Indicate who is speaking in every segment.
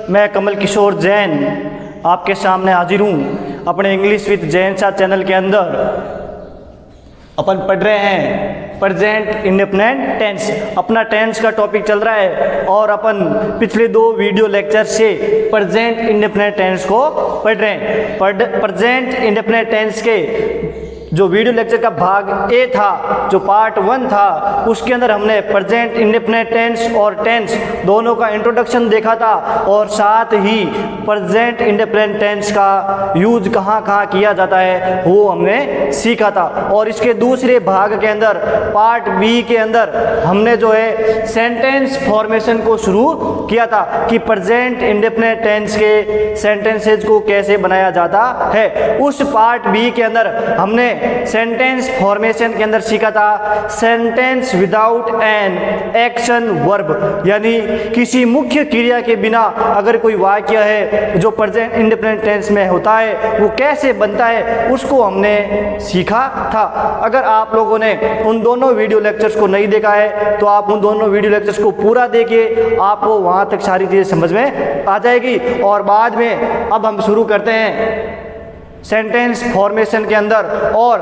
Speaker 1: मैं कमल किशोर जैन आपके सामने हाजिर हूँ अपने इंग्लिश विद जैन सा चैनल के अंदर। अपन पढ़ रहे हैं प्रेजेंट इंडेफिनिट टेंस। अपना टेंस का टॉपिक चल रहा है और अपन पिछले 2 वीडियो लेक्चर से प्रेजेंट इंडेफिनिट टेंस को पढ़ रहे हैं। प्रेजेंट इंडेफिनिट टेंस के जो वीडियो लेक्चर का भाग ए था, जो पार्ट 1 था, उसके अंदर हमने प्रेजेंट इंडेफिनिट टेंस और टेंस दोनों का इंट्रोडक्शन देखा था और साथ ही प्रेजेंट इंडेफिनिट टेंस का यूज कहाँ कहाँ किया जाता है वो हमने सीखा था। और इसके दूसरे भाग के अंदर पार्ट बी के अंदर हमने जो है सेंटेंस फॉर्मेशन को शुरू किया था कि प्रेजेंट इंडेफिनिट टेंस के सेंटेंसेज को कैसे बनाया जाता है। उस पार्ट बी के अंदर हमने सेंटेंस फॉर्मेशन के अंदर सीखा था sentence without an action verb, यानी किसी मुख्य क्रिया के बिना अगर कोई वाक्य है जो प्रेजेंट इंडेफिनिट टेंस में होता है वो कैसे बनता है, उसको हमने सीखा था। अगर आप लोगों ने उन दोनों वीडियो लेक्चर्स को नहीं देखा है तो आप उन दोनों वीडियो लेक्चर्स को पूरा देखिए, आपको वहां तक सारी चीजें समझ में आ जाएगी। और बाद में अब हम शुरू करते हैं सेंटेंस फॉर्मेशन के अंदर और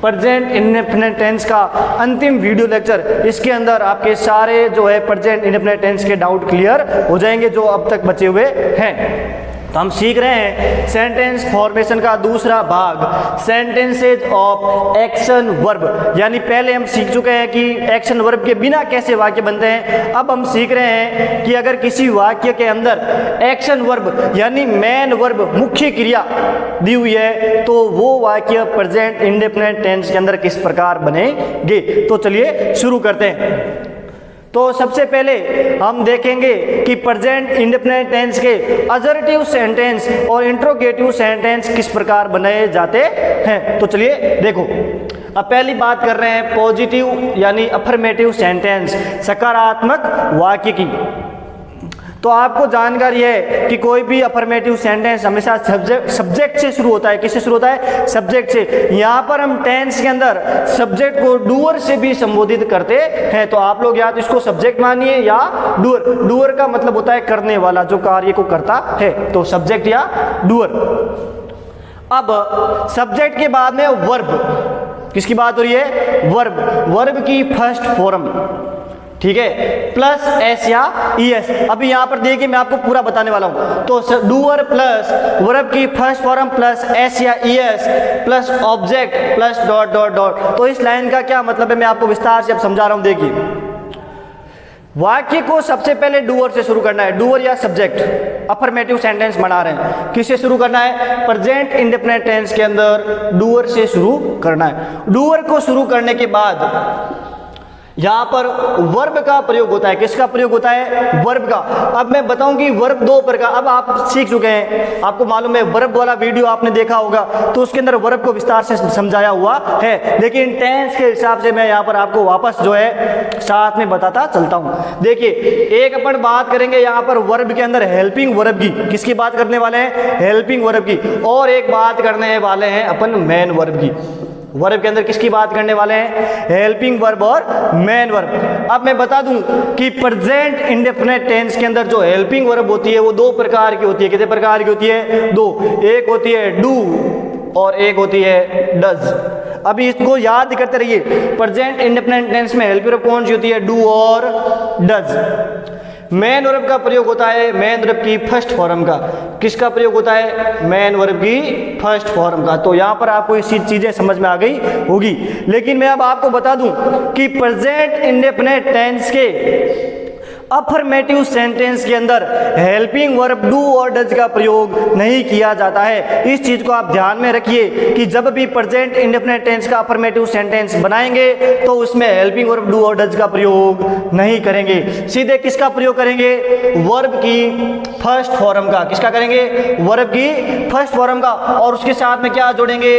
Speaker 1: प्रेजेंट इंडेफिनिट टेंस का अंतिम वीडियो लेक्चर। इसके अंदर आपके सारे जो है प्रेजेंट इंडेफिनिट टेंस के डाउट क्लियर हो जाएंगे जो अब तक बचे हुए हैं। तो हम सीख रहे हैं सेंटेंस फॉर्मेशन का दूसरा भाग सेंटेंसेज ऑफ एक्शन वर्ब, यानी पहले हम सीख चुके हैं कि एक्शन वर्ब के बिना कैसे वाक्य बनते हैं। अब हम सीख रहे हैं कि अगर किसी वाक्य के अंदर एक्शन वर्ब यानी मेन वर्ब मुख्य क्रिया दी हुई है तो वो वाक्य प्रेजेंट इंडेफिनिट टेंस के अंदर किस प्रकार बनेंगे। तो चलिए शुरू करते हैं। तो सबसे पहले हम देखेंगे कि प्रेजेंट इंडेफिनिट टेंस के असर्टिव सेंटेंस और इंट्रोगेटिव सेंटेंस किस प्रकार बनाए जाते हैं। तो चलिए देखो, अब पहली बात कर रहे हैं पॉजिटिव यानी अफर्मेटिव सेंटेंस, सकारात्मक वाक्य की। तो आपको जानकारी है कि कोई भी अफर्मेटिव सेंटेंस हमेशा सब्जेक्ट से शुरू होता है। किससे शुरू होता है? सब्जेक्ट से। यहाँ पर हम टेंस के अंदर सब्जेक्ट को डूअर से भी संबोधित करते हैं। तो आप लोग या तो इसको सब्जेक्ट मानिए या डूअर। डूअर का मतलब होता है करने वाला, जो कार्य को करता है, तो सब्जेक्ट या डूअर। अब सब्जेक्ट के बाद में वर्ब, किसकी बात हो रही है? वर्ब। वर्ब की फर्स्ट फॉर्म, ठीक है, प्लस एस या ईएस। अभी यहां पर देखिए मैं आपको पूरा बताने वाला हूं। तो डूअर प्लस वर्ब की फर्स्ट फॉर्म प्लस एस या ES plus object plus dot dot dot. तो इस लाइन का क्या मतलब है मैं आपको विस्तार से अब समझा रहा हूं। देखिए, वाक्य को सबसे पहले डूअर से शुरू करना है। डूअर या सब्जेक्ट अफर्मेटिव सेंटेंस बना रहे हैं, किससे शुरू करना है? प्रेजेंट इंडेफिनिट टेंस के अंदर डूअर से शुरू करना है। डूअर को शुरू करने के बाद यहां पर वर्ब का प्रयोग होता है। किसका प्रयोग होता है? वर्ब का। अब मैं बताऊंगी वर्ब 2 प्रकार। अब आप सीख चुके हैं, आपको मालूम है, वर्ब वाला वीडियो आपने देखा होगा तो उसके अंदर वर्ब को विस्तार से समझाया हुआ है, लेकिन टेंस के हिसाब से मैं यहां पर आपको वापस जो है साथ में बताता चलता हूं। देखिए, एक अपन बात करेंगे यहां पर वर्ब के अंदर हेल्पिंग वर्ब की। किसकी बात करने वाले हैं? हेल्पिंग वर्ब की। और एक बात करने वाले हैं अपन मेन वर्ब की। वर्ब के अंदर किसकी बात करने वाले हैं? हेल्पिंग वर्ब और मेन वर्ब। अब मैं बता दूं कि प्रेजेंट इंडेफिनिट टेंस के अंदर जो हेल्पिंग वर्ब होती है वो 2 प्रकार की होती है। कितने प्रकार की होती है? 2। एक होती है डू और एक होती है डज। अभी इसको याद करते रहिए, प्रेजेंट इंडेफिनिट टेंस में हेल्पिंग वर्ब कौन सी होती है? डू और डज। मेन वर्ब का प्रयोग होता है मेन वर्ब की फर्स्ट फॉर्म का। किसका प्रयोग होता है? मेन वर्ब की फर्स्ट फॉर्म का। तो यहां पर आपको ये चीजें समझ में आ गई होगी। लेकिन मैं अब आपको बता दूं कि प्रेजेंट इंडेफिनिट टेंस के अफर्मेटिव सेंटेंस के अंदर हेल्पिंग वर्ब डू और डज का प्रयोग नहीं किया जाता है। इस चीज को आप ध्यान में रखिए कि जब भी प्रेजेंट इंडेफिनिट टेंस का अफर्मेटिव सेंटेंस बनाएंगे तो उसमें हेल्पिंग वर्ब डू और डज का प्रयोग नहीं करेंगे, सीधे किसका प्रयोग करेंगे? वर्ब की फर्स्ट फॉर्म का। किसका करेंगे? वर्ब की फर्स्ट फॉर्म का। और उसके साथ में क्या जोड़ेंगे?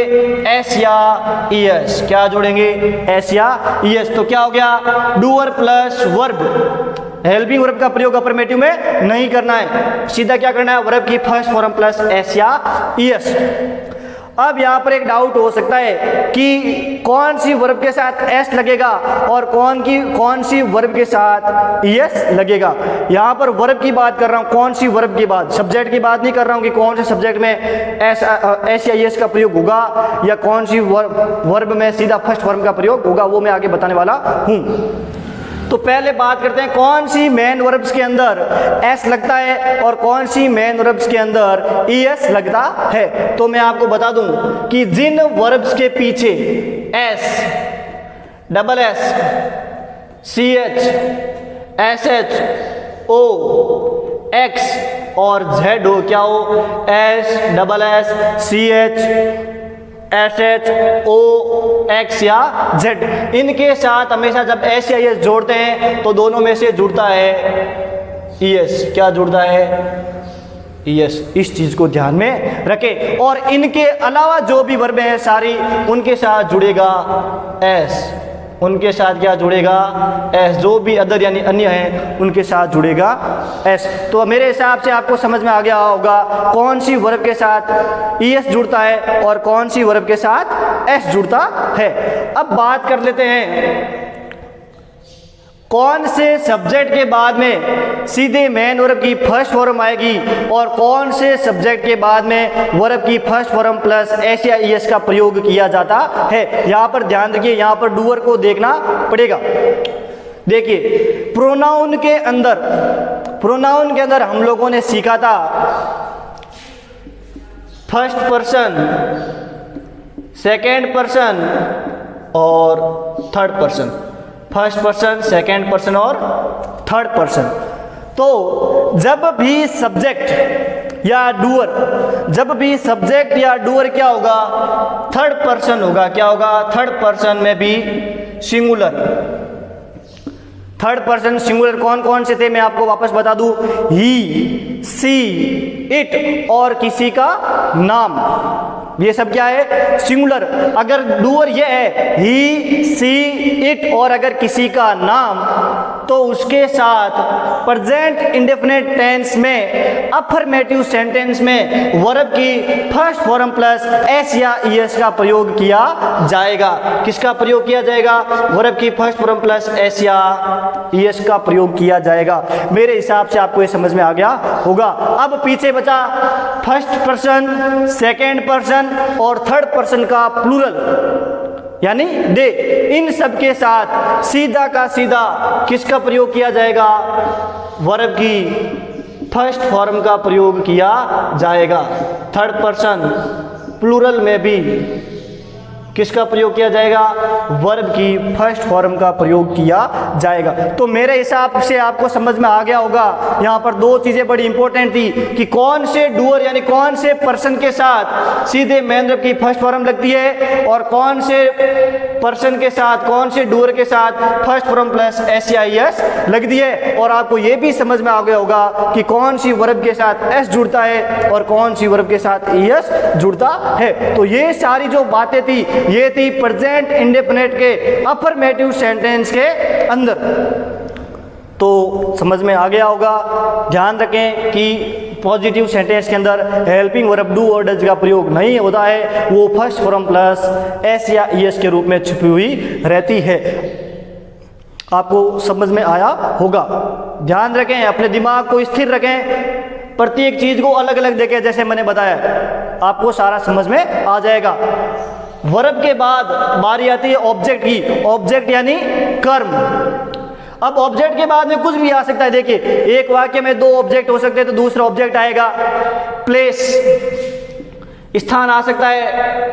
Speaker 1: एस या ईएस। क्या जोड़ेंगे? एस या ईएस। तो क्या हो गया? Doer plus verb. Helping verb का प्रयोग अफर्मेटिव में नहीं करना है, सीधा क्या करना है? वर्ब की फर्स्ट फॉर्म प्लस एस या ईएस। अब यहाँ पर एक डाउट हो सकता है कि कौन सी वर्ब के साथ एस लगेगा और कौन सी वर्ब के साथ ईएस लगेगा। यहाँ पर वर्ब की बात कर रहा हूँ, कौन सी वर्ब की बात, सब्जेक्ट की बात नहीं कर रहा हूँ कि कौन से सब्जेक्ट में एस या ईएस का प्रयोग होगा या कौन सी वर्ब में सीधा फर्स्ट फॉर्म का प्रयोग होगा, वो मैं आगे बताने वाला हूँ। तो पहले बात करते हैं कौन सी मेन वर्ब्स के अंदर एस लगता है और कौन सी मेन वर्ब्स के अंदर ईएस लगता है। तो मैं आपको बता दूं कि जिन वर्ब्स के पीछे S, double S, C H, S H, O, X और जेड हो, क्या हो, S, double S, C H, S H, O, X या जेड, इनके साथ हमेशा जब एस या एस जोड़ते हैं तो दोनों में से जुड़ता है ईएस। क्या जुड़ता है? ईएस। इस चीज को ध्यान में रखें। और इनके अलावा जो भी वर्ब हैं सारी, उनके साथ जुड़ेगा एस। उनके साथ क्या जुड़ेगा? एस। जो भी अदर यानी अन्य हैं उनके साथ जुड़ेगा एस। तो मेरे हिसाब से आपको समझ में आ गया होगा कौन सी वर्ब के साथ ईएस जुड़ता है और कौन सी वर्ब के साथ एस जुड़ता है। अब बात कर लेते हैं कौन से सब्जेक्ट के बाद में सीधे मेन वर्ब की फर्स्ट फॉर्म आएगी और कौन से सब्जेक्ट के बाद में वर्ब की फर्स्ट फॉर्म प्लस एस या ईएस का प्रयोग किया जाता है। यहां पर ध्यान रखिए, यहां पर डूअर को देखना पड़ेगा। देखिए प्रोनाउन के अंदर हम लोगों ने सीखा था फर्स्ट पर्सन, सेकेंड पर्सन और third person. First person, second person और थर्ड पर्सन। तो जब भी सब्जेक्ट या डूअर क्या होगा? थर्ड पर्सन होगा। क्या होगा? थर्ड पर्सन में भी सिंगुलर। थर्ड पर्सन सिंगुलर कौन कौन से थे मैं आपको वापस बता दूं, ही, सी, इट और किसी का नाम, ये सब क्या है? सिंगुलर। अगर डूअर ये है ही, सी, इट और अगर किसी का नाम, तो उसके साथ प्रेजेंट इंडेफिनिट टेंस में अफर्मेटिव सेंटेंस में वर्ब की फर्स्ट फॉर्म प्लस एस या ईएस का प्रयोग किया जाएगा। किसका प्रयोग किया जाएगा? वर्ब की फर्स्ट फॉर्म प्लस एस या ईएस का प्रयोग किया जाएगा। मेरे हिसाब से आपको ये समझ में आ गया होगा। अब पीछे बचा फर्स्ट पर्सन, सेकेंड पर्सन और थर्ड पर्सन का प्लूरल यानी दे। इन सब के साथ सीधा का सीधा किसका प्रयोग किया जाएगा? वर्ब की फर्स्ट फॉर्म का प्रयोग किया जाएगा। थर्ड पर्सन प्लूरल में भी किसका प्रयोग किया जाएगा? वर्ब की फर्स्ट फॉर्म का प्रयोग किया जाएगा। तो मेरे हिसाब से आपको समझ में आ गया होगा। यहाँ पर दो चीजें बड़ी इंपॉर्टेंट थी कि कौन से डूअर यानी कौन से पर्सन के साथ सीधे मेन वर्ब की फर्स्ट फॉर्म लगती है और कौन से पर्सन के साथ, कौन से डूअर के साथ फर्स्ट फॉर्म प्लस एस या ईएस लगती है। और आपको ये भी समझ में आ गया होगा कि कौन सी वर्ब के साथ एस जुड़ता है और कौन सी वर्ब के साथ ईएस जुड़ता है। तो ये सारी जो बातें थी ये थी प्रेजेंट इंडेफिनिट के अफर्मेटिव सेंटेंस के अंदर। तो समझ में आ गया होगा। ध्यान रखें कि पॉजिटिव सेंटेंस के अंदर हेल्पिंग वर्ब डू और डज का प्रयोग नहीं होता है, वो फर्स्ट फॉर्म प्लस एस या ईएस के रूप में छुपी हुई रहती है। आपको समझ में आया होगा। ध्यान रखें, अपने दिमाग को स्थिर रखें, प्रत्येक चीज को अलग अलग देखें। जैसे मैंने बताया आपको सारा समझ में आ जाएगा। वर्ब के बाद बारी आती है ऑब्जेक्ट की। ऑब्जेक्ट यानी कर्म। अब ऑब्जेक्ट के बाद में कुछ भी आ सकता है। देखिए एक वाक्य में दो ऑब्जेक्ट हो सकते हैं तो दूसरा ऑब्जेक्ट आएगा प्लेस, स्थान आ सकता है,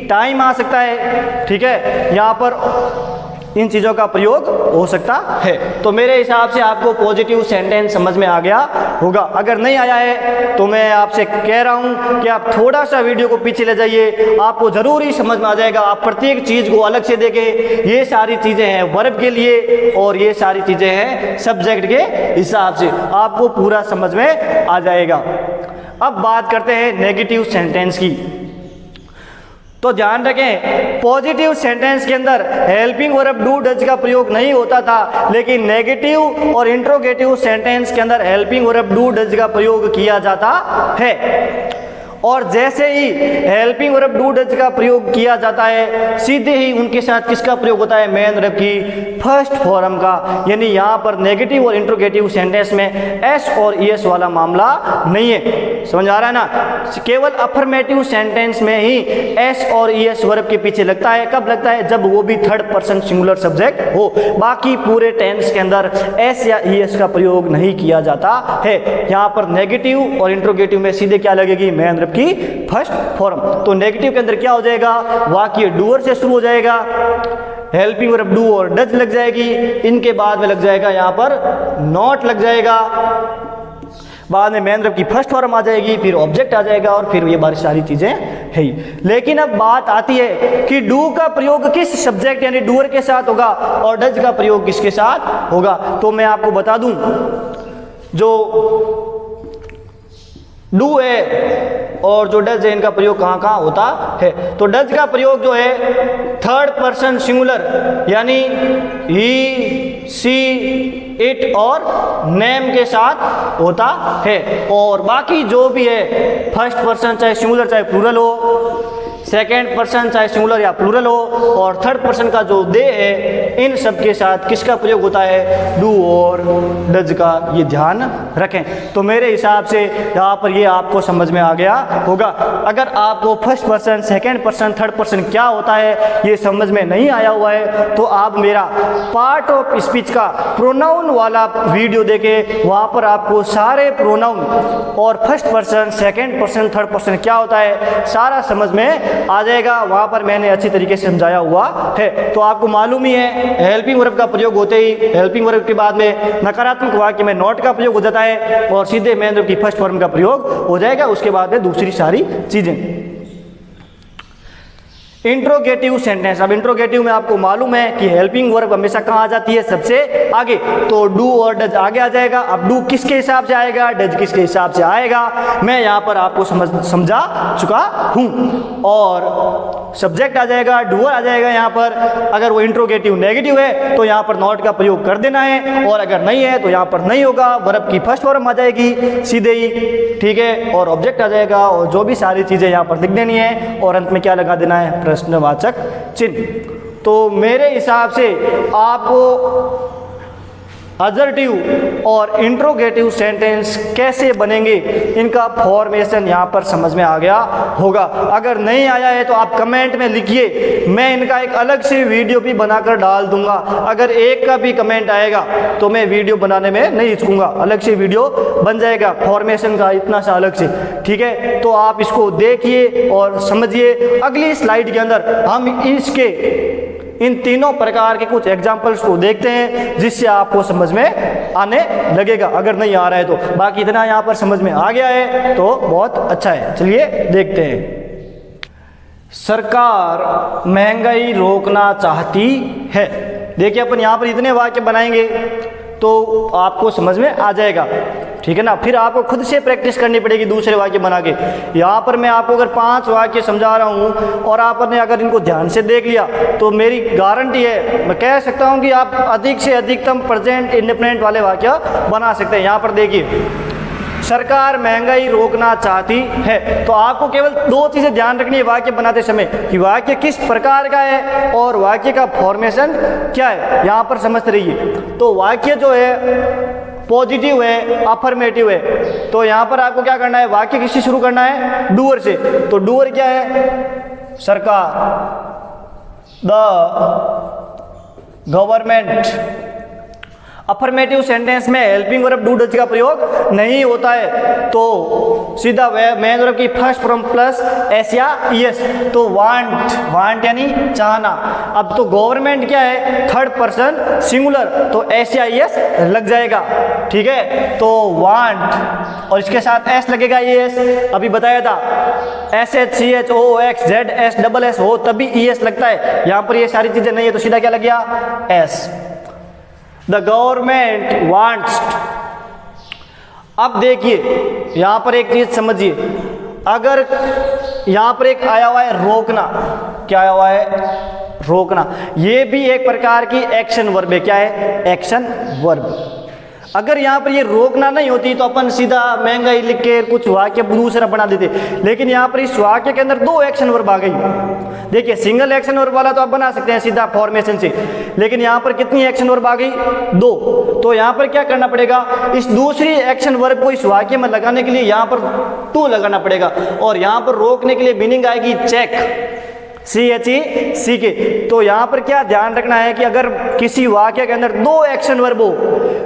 Speaker 1: टाइम आ सकता है। ठीक है, यहाँ पर इन चीजों का प्रयोग हो सकता है। तो मेरे हिसाब से आपको पॉजिटिव सेंटेंस समझ में आ गया होगा। अगर नहीं आया है तो मैं आपसे कह रहा हूं कि आप थोड़ा सा वीडियो को पीछे ले जाइए, आपको जरूर ही समझ में आ जाएगा। आप प्रत्येक चीज को अलग से देखें। ये सारी चीजें हैं वर्ब के लिए और ये सारी चीजें हैं सब्जेक्ट के हिसाब से, आपको पूरा समझ में आ जाएगा। अब बात करते हैं नेगेटिव सेंटेंस की। तो ध्यान रखें, पॉजिटिव सेंटेंस के अंदर हेल्पिंग वर्ब डू डज का प्रयोग नहीं होता था, लेकिन नेगेटिव और इंट्रोगेटिव सेंटेंस के अंदर हेल्पिंग वर्ब डू डज का प्रयोग किया जाता है। और जैसे ही हेल्पिंग वर्ब डू डज का प्रयोग किया जाता है सीधे ही उनके साथ किसका प्रयोग होता है, मेन वर्ब की फर्स्ट फॉर्म का। यानी यहाँ पर नेगेटिव और इंट्रोगेटिव सेंटेंस में एस और ईएस वाला मामला नहीं है। समझ आ रहा है ना? केवल अफर्मेटिव सेंटेंस में ही एस और ईएस वर्ब के पीछे लगता है। कब लगता है? जब वो भी थर्ड पर्सन सिंगुलर सब्जेक्ट हो। बाकी पूरे टेंस के अंदर एस या ईएस का प्रयोग नहीं किया जाता है। यहाँ पर नेगेटिव और इंट्रोगेटिव में सीधे क्या लगेगी, मेन वर्ब की फर्स्ट फॉर्म। तो नेगेटिव के अंदर क्या हो जाएगा, वाक्य डूअर से शुरू हो जाएगा, हेल्पिंग वर्ब डू और डज लग जाएगी, इनके बाद में लग जाएगा यहाँ पर नॉट लग जाएगा, बाद में मेन वर्ब की फर्स्ट फॉर्म आ जाएगी, फिर ऑब्जेक्ट आ जाएगा और फिर ये बारी सारी चीजें है ही। लेकिन अब बात आती है कि डू का प्रयोग किस सब्जेक्ट यानी डूअर के साथ होगा और डज का प्रयोग किसके साथ होगा। तो मैं आपको बता दूं, जो डू है और जो डज है इनका प्रयोग कहाँ कहाँ होता है। तो डज का प्रयोग जो है थर्ड पर्सन सिंगुलर यानी ही, सी, इट और नेम के साथ होता है। और बाकी जो भी है फर्स्ट पर्सन चाहे सिंगुलर चाहे प्लूरल हो, सेकेंड पर्सन चाहे सिंगुलर या प्लूरल हो, और थर्ड पर्सन का जो दे है इन सब के साथ किसका प्रयोग होता है, डू और डज का। ये ध्यान रखें। तो मेरे हिसाब से यहाँ पर ये आपको समझ में आ गया होगा। अगर आपको first person, second person, third person क्या होता है ये समझ में नहीं आया हुआ है तो आप मेरा पार्ट ऑफ स्पीच का प्रोनाउन वाला वीडियो देखें। वहाँ पर आपको सारे प्रोनाउन और first person, second person, third person क्या होता है सारा समझ में आ जाएगा। वहां पर मैंने अच्छी तरीके से समझाया हुआ है। तो आपको मालूम ही है हेल्पिंग वर्ब का प्रयोग होते ही हेल्पिंग वर्ब के बाद में नकारात्मक वाक्य में नॉट का प्रयोग हो जाता है और सीधे मेन वर्ब की फर्स्ट फॉर्म का प्रयोग हो जाएगा। उसके बाद में दूसरी सारी चीजें। Interrogative sentence. अब इंट्रोगेटिव में आपको मालूम है कि हेल्पिंग वर्ब हमेशा कहाँ आ जाती है, सबसे आगे। तो डू और डज आगे आ जाएगा। अब डू किसके हिसाब से आएगा, डज किसके हिसाब से आएगा, मैं यहाँ पर आपको समझा चुका हूँ। और सब्जेक्ट आ जाएगा, डूअर आ जाएगा यहाँ पर। अगर वो इंट्रोगेटिव नेगेटिव है तो यहाँ पर नॉट का प्रयोग कर देना है, और अगर नहीं है तो यहाँ पर नहीं होगा, वर्ब की फर्स्ट फॉर्म आ जाएगी सीधे ही, ठीक है। और ऑब्जेक्ट आ जाएगा और जो भी सारी चीज़ें यहाँ पर लिख देनी है और अंत में क्या लगा देना है, प्रश्नवाचक चिन्ह। तो मेरे हिसाब से आपको अजर्टिव और इंट्रोगेटिव सेंटेंस कैसे बनेंगे इनका फॉर्मेशन यहाँ पर समझ में आ गया होगा। अगर नहीं आया है तो आप कमेंट में लिखिए, मैं इनका एक अलग से वीडियो भी बनाकर डाल दूंगा। अगर एक का भी कमेंट आएगा तो मैं वीडियो बनाने में नहीं हिचकूंगा, अलग से वीडियो बन जाएगा फॉर्मेशन का इतना सा अलग से, ठीक है। तो आप इसको देखिए और समझिए। अगली स्लाइड के अंदर हम इसके इन तीनों प्रकार के कुछ एग्जाम्पल्स को देखते हैं जिससे आपको समझ में आने लगेगा। अगर नहीं आ रहा है तो बाकी इतना यहाँ पर समझ में आ गया है तो बहुत अच्छा है। चलिए देखते हैं। सरकार महंगाई रोकना चाहती है। देखिए अपन यहाँ पर इतने वाक्य बनाएंगे तो आपको समझ में आ जाएगा, ठीक है ना। फिर आपको खुद से प्रैक्टिस करनी पड़ेगी दूसरे वाक्य बना के। यहाँ पर मैं आपको अगर 5 वाक्य समझा रहा हूँ और आपने अगर इनको ध्यान से देख लिया तो मेरी गारंटी है, मैं कह सकता हूँ कि आप अधिक से अधिकतम प्रेजेंट इंडेफिनिट वाले वाक्य बना सकते हैं। यहाँ पर देखिए, सरकार महंगाई रोकना चाहती है। तो आपको केवल 2 चीज़ें ध्यान रखनी है वाक्य बनाते समय, कि वाक्य किस प्रकार का है और वाक्य का फॉर्मेशन क्या है। यहाँ पर समझते रहिए। तो वाक्य जो है पॉजिटिव है, अफर्मेटिव है, तो यहाँ पर आपको क्या करना है, वाक्य किससे शुरू करना है, डूअर से। तो डूअर क्या है, सरकार, द गवर्नमेंट। अफर्मेटिव सेंटेंस में हेल्पिंग वर्ब डू डज का प्रयोग नहीं होता है, तो सीधा मेन वर्ब की फर्स्ट फॉर्म प्लस एस या ईएस। तो वांट, वांट यानी चाहना। अब तो गवर्नमेंट क्या है, थर्ड पर्सन सिंगुलर, तो एस या ईएस लग जाएगा, ठीक है। तो वांट और इसके साथ एस लगेगा, ईएस अभी बताया था, SHCHOXZS हो तभी ईएस लगता है। यहाँ पर ये सारी चीजें नहीं है तो सीधा क्या लग गया, एस। The government wants। अब देखिए यहाँ पर एक चीज समझिए, अगर यहाँ पर एक आया हुआ है रोकना, क्या आया हुआ है, रोकना, ये भी एक प्रकार की एक्शन वर्ब है। क्या है, एक्शन वर्ब। अगर यहाँ पर ये रोकना नहीं होती तो अपन सीधा महंगाई लिख के कुछ वाक्य दूसरा बना देते, लेकिन यहाँ पर इस वाक्य के अंदर दो एक्शन वर्ब आ गई। देखिए सिंगल एक्शन वर्ब वाला तो आप बना सकते हैं सीधा फॉर्मेशन से, लेकिन यहाँ पर कितनी एक्शन वर्ब आ गई? दो। तो यहाँ पर क्या करना पड़ेगा, इस दूसरी एक्शन वर्ब को इस वाक्य में लगाने के लिए यहाँ पर टू लगाना पड़ेगा, और यहाँ पर रोकने के लिए मीनिंग आएगी चेक, CHECK। तो यहाँ पर क्या ध्यान रखना है कि अगर किसी वाक्य के अंदर दो एक्शन वर्ब हो,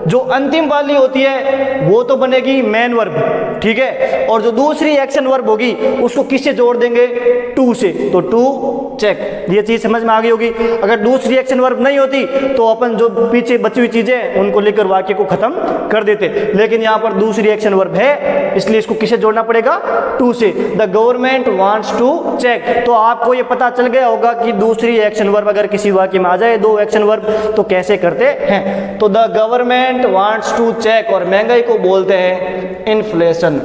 Speaker 1: जो अंतिम वाली होती है वो तो बनेगी मेन वर्ब, ठीक है, और जो दूसरी एक्शन वर्ब होगी उसको किससे जोड़ देंगे? टू से। तो टू चेक, ये चीज समझ में आ गई होगी। अगर दूसरी एक्शन वर्ब नहीं होती तो अपन जो पीछे बची हुई चीजें उनको लेकर वाक्य को खत्म कर देते, लेकिन यहाँ पर दूसरी एक्शन वर्ब है इसलिए इसको किससे जोड़ना पड़ेगा? टू से। The government wants to check. तो आपको ये पता चल गया होगा कि दूसरी एक्शन वर्ब अगर किसी वाक्य में आ जाए, दो एक्शन वर्ब, तो कैसे करते हैं। तो the government wants to check, और महंगाई को बोलते हैं इन्फ्लेशन,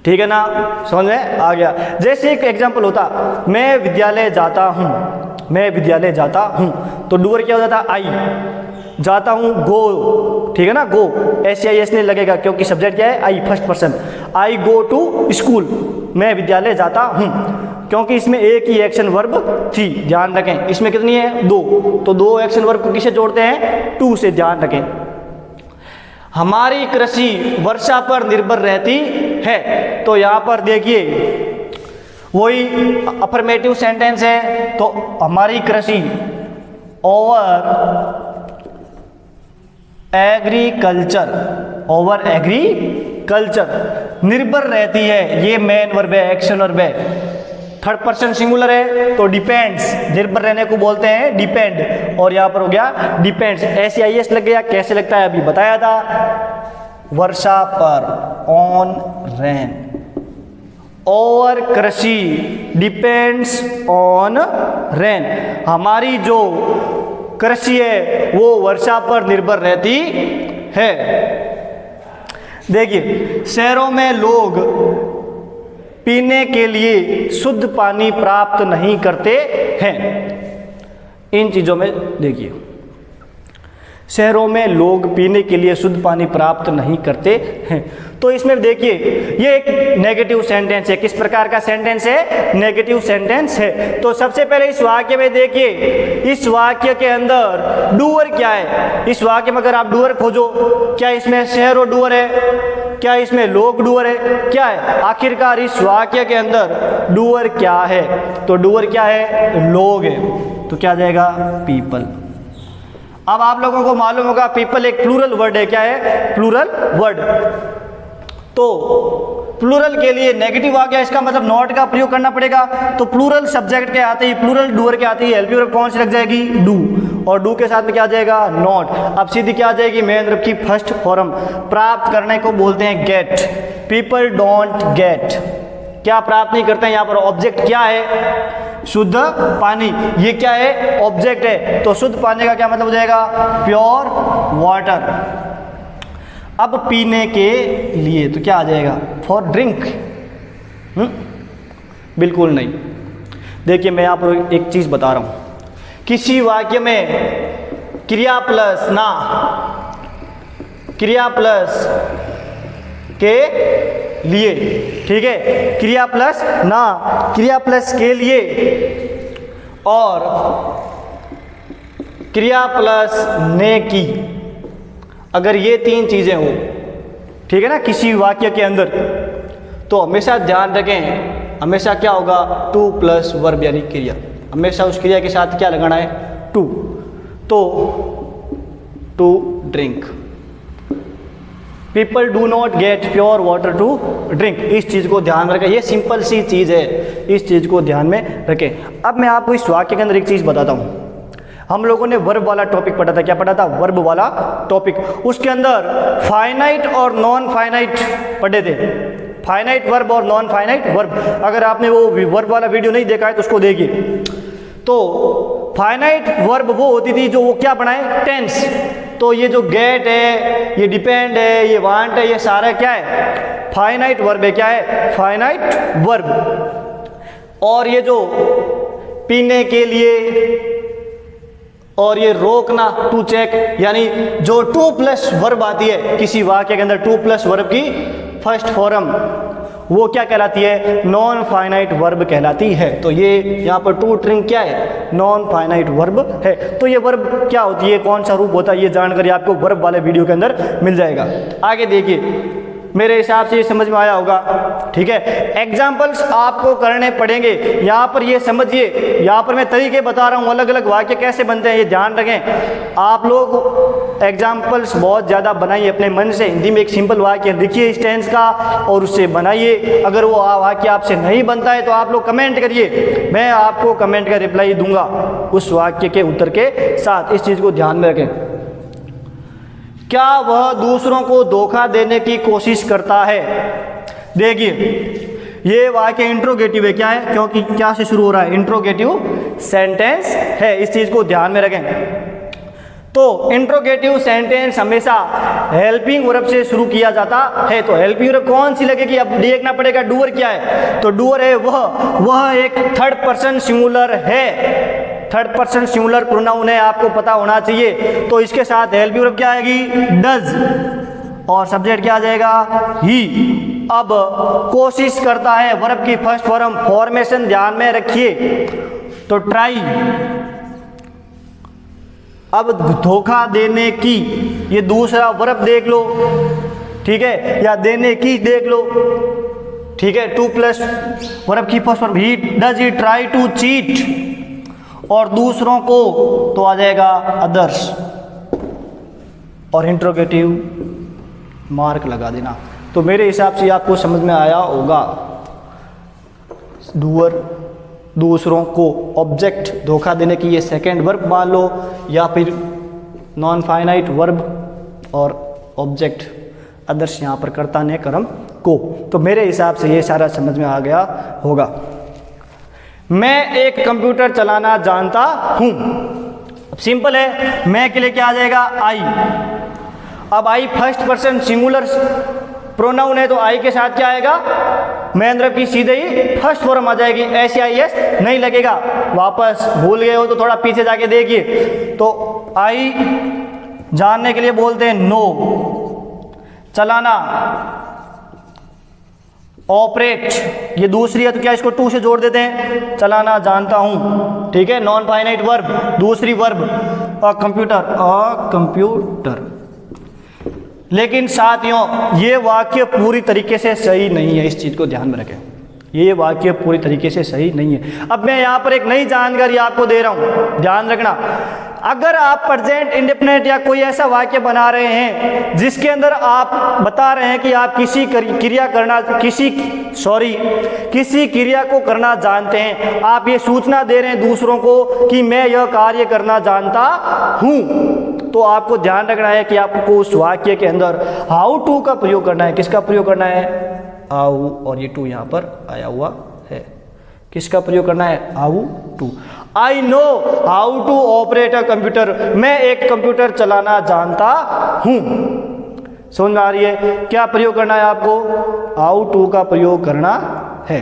Speaker 1: ठीक है ना, समझ में आ गया। जैसे एक एग्जांपल होता, मैं विद्यालय जाता हूं, मैं विद्यालय जाता हूं, तो डूअर क्या हो जाता? आई, जाता हूं गो, ठीक है ना, गो, SEIS नहीं लगेगा क्योंकि सब्जेक्ट क्या है? I, first person. I go to school, मैं विद्यालय जाता हूं, क्योंकि इसमें एक ही एक्शन वर्ब थी, ध्यान रखें। इसमें कितनी है? दो, तो दो एक्शन वर्ब को किससे जोड़ते हैं? टू से, ध्यान रखें। हमारी कृषि वर्षा पर निर्भर रहती है, तो यहां पर देखिए वही अफर्मेटिव सेंटेंस है, तो हमारी कृषि ओवर एग्रीकल्चर, ओवर एग्रीकल्चर निर्भर रहती है, ये मेन वर्ब है, एक्शन वर्ब है। थर्ड पर्सन सिंगुलर है तो डिपेंड्स, निर्भर रहने को बोलते हैं डिपेंड, और यहां पर हो गया डिपेंड्स, SEIS लग गया। कैसे लगता है अभी बताया था, वर्षा पर, ऑन रेन। ओवर कृषि, डिपेंड्स ऑन रेन, हमारी जो कृषि है वो वर्षा पर निर्भर रहती है। देखिए शहरों में लोग पीने के लिए शुद्ध पानी प्राप्त नहीं करते हैं, इन चीजों में देखिए, शहरों में लोग पीने के लिए शुद्ध पानी प्राप्त नहीं करते हैं। तो इसमें देखिए ये एक नेगेटिव सेंटेंस है। किस प्रकार का सेंटेंस है? नेगेटिव सेंटेंस है। तो सबसे पहले इस वाक्य में देखिए, इस वाक्य के अंदर डूअर क्या है? इस वाक्य में अगर आप डूअर खोजो, क्या इसमें शहरों डूअर है? क्या इसमें लोग डूअर है? क्या है? आखिरकार इस वाक्य के अंदर डूअर क्या है? तो डूअर क्या है? लोग है, तो क्या आ जाएगा? पीपल। अब आप लोगों को मालूम होगा पीपल एक प्लूरल वर्ड है। क्या है? Plural word. तो प्लूरल के लिए नेगेटिव आ गया, इसका मतलब नॉट का प्रयोग करना पड़ेगा। तो प्लूरल सब्जेक्ट के आते ही, प्लूरल डूअर के आते ही हेल्प वर्ब कौन सी लग जाएगी? डू, और डू के साथ में क्या आ जाएगा? नॉट। अब सीधी क्या आ जाएगी? मेन वर्ब की फर्स्ट फॉर्म। प्राप्त करने को बोलते हैं गेट। पीपल डोंट गेट, क्या प्राप्त नहीं करते हैं। यहाँ पर ऑब्जेक्ट क्या है? शुद्ध पानी। ये क्या है? ऑब्जेक्ट है। तो शुद्ध पानी का क्या मतलब हो जाएगा? Pure water. अब पीने के लिए तो क्या आ जाएगा? For drink. बिल्कुल नहीं। देखिए मैं आप एक चीज बता रहा हूं, किसी वाक्य में क्रिया प्लस ना, क्रिया प्लस के लिए, ठीक है, क्रिया प्लस ना, क्रिया प्लस के लिए, और क्रिया प्लस ने की, अगर ये तीन चीजें हो, ठीक है ना, किसी वाक्य के अंदर, तो हमेशा ध्यान रखें, हमेशा क्या होगा? टू प्लस वर्ब यानी क्रिया। हमेशा उस क्रिया के साथ क्या लगाना है? टू। तो to drink, people do not get pure water to drink. इस चीज़ को ध्यान रखें, ये सिंपल सी चीज़ है, इस चीज़ को ध्यान में रखें। अब मैं आपको इस वाक्य के अंदर एक चीज़ बताता हूँ। हम लोगों ने वर्ब वाला टॉपिक पढ़ा था। क्या पढ़ा था? वर्ब वाला टॉपिक। उसके अंदर फाइनाइट और नॉन फाइनाइट पढ़े थे, फाइनाइट वर्ब और नॉन फाइनाइट वर्ब। अगर आपने वो वर्ब वाला वीडियो नहीं देखा है तो उसको देखिए। तो फाइनाइट वर्ब वो होती थी जो वो क्या बनाए? टेंस। तो ये जो गेट है, ये डिपेंड है, ये वांट है, ये सारा क्या है? फाइनाइट वर्ब है। क्या है? Finite verb. और ये जो पीने के लिए और ये रोकना टू चेक, यानी जो टू प्लस वर्ब आती है किसी वाक्य के अंदर, टू प्लस वर्ब की फर्स्ट फॉर्म वो क्या कहलाती है? नॉन फाइनाइट वर्ब कहलाती है। तो ये यहाँ पर टू स्ट्रिंग क्या है? नॉन फाइनाइट वर्ब है। तो ये वर्ब क्या होती है, कौन सा रूप होता है, ये जानकारी आपको वर्ब वाले वीडियो के अंदर मिल जाएगा। आगे देखिए, मेरे हिसाब से ये समझ में आया होगा, ठीक है। एग्जाम्पल्स आपको करने पड़ेंगे। यहाँ पर ये समझिए, यहाँ पर मैं तरीके बता रहा हूँ, अलग अलग वाक्य कैसे बनते हैं ये ध्यान रखें। आप लोग एग्जाम्पल्स बहुत ज़्यादा बनाइए अपने मन से। हिंदी में एक सिंपल वाक्य लिखिए इस टेंस का और उससे बनाइए। अगर वो वाक्य आपसे नहीं बनता है तो आप लोग कमेंट करिए, मैं आपको कमेंट का रिप्लाई दूंगा उस वाक्य के उत्तर के साथ। इस चीज़ को ध्यान में रखें। क्या वह दूसरों को धोखा देने की कोशिश करता है? देखिए, ये वाक्य इंट्रोगेटिव है। क्या है? क्योंकि क्या से शुरू हो रहा है? इंट्रोगेटिव सेंटेंस है। इस चीज को ध्यान में रखें। तो इंट्रोगेटिव सेंटेंस हमेशा हेल्पिंग वर्ब से शुरू किया जाता है। तो हेल्पिंग वर्ब कौन सी लगेगी? अब देखना पड़ेगा डूअर क्या है। तो डूअर है वह एक थर्ड पर्सन सिंगुलर है। थर्ड पर्सन सिंगुलर प्रोनाउन है, आपको पता होना चाहिए। तो इसके साथ हेल्पिंग वर्ब क्या आएगी? डज, और सब्जेक्ट क्या आ जाएगा? ही। अब कोशिश करता है, वर्ब की फर्स्ट फॉर्म, फॉर्मेशन ध्यान में रखिए। तो ट्राई। अब धोखा देने की, ये दूसरा वर्ब देख लो, ठीक है, या देने की देख लो, ठीक है। टू प्लस वर्ब की first form, he does he try to cheat, और दूसरों को तो आ जाएगा अदर्स, और इंट्रोगेटिव मार्क लगा देना। तो मेरे हिसाब से आपको समझ में आया होगा। डूअर, दूसरों को, ऑब्जेक्ट, धोखा देने की ये सेकंड वर्ब मान लो, या फिर नॉन फाइनाइट वर्ब और ऑब्जेक्ट अदर्स यहाँ पर कर्ता ने कर्म को। तो मेरे हिसाब से ये सारा समझ में आ गया होगा। मैं एक कंप्यूटर चलाना जानता हूं। अब सिंपल है, मैं के लिए क्या आ जाएगा? आई। अब आई फर्स्ट पर्सन सिंगुलर प्रोनाउन है, तो आई के साथ क्या आएगा? महेंद्र की सीधे ही फर्स्ट फॉर्म आ जाएगी, SIS नहीं लगेगा। वापस भूल गए हो तो थोड़ा पीछे जाके देखिए। तो आई जानने के लिए बोलते हैं नो, चलाना ऑपरेट, ये दूसरी है तो क्या इसको टू से जोड़ देते हैं? चलाना जानता हूं, ठीक है। नॉन फाइनाइट वर्ब, दूसरी वर्ब कंप्यूटर। लेकिन साथियों, ये वाक्य पूरी तरीके से सही नहीं है, इस चीज को ध्यान में रखें। ये वाक्य पूरी तरीके से सही नहीं है। अब मैं यहाँ पर एक नई जानकारी आपको दे रहा हूं, ध्यान रखना। अगर आप प्रेजेंट इंडेफिनिट या कोई ऐसा वाक्य बना रहे हैं जिसके अंदर आप बता रहे हैं कि आप किसी क्रिया को करना जानते हैं, आप ये सूचना दे रहे हैं दूसरों को कि मैं यह कार्य करना जानता हूं, तो आपको ध्यान रखना है कि आपको उस वाक्य के अंदर हाउ टू का प्रयोग करना है। किसका प्रयोग करना है? हाउ, और ये टू यहाँ पर आया हुआ है। किसका प्रयोग करना है? How to. I know how to operate a computer, मैं एक कंप्यूटर चलाना जानता हूं। समझ में आ रही है? क्या प्रयोग करना है आपको? हाउ टू का प्रयोग करना है।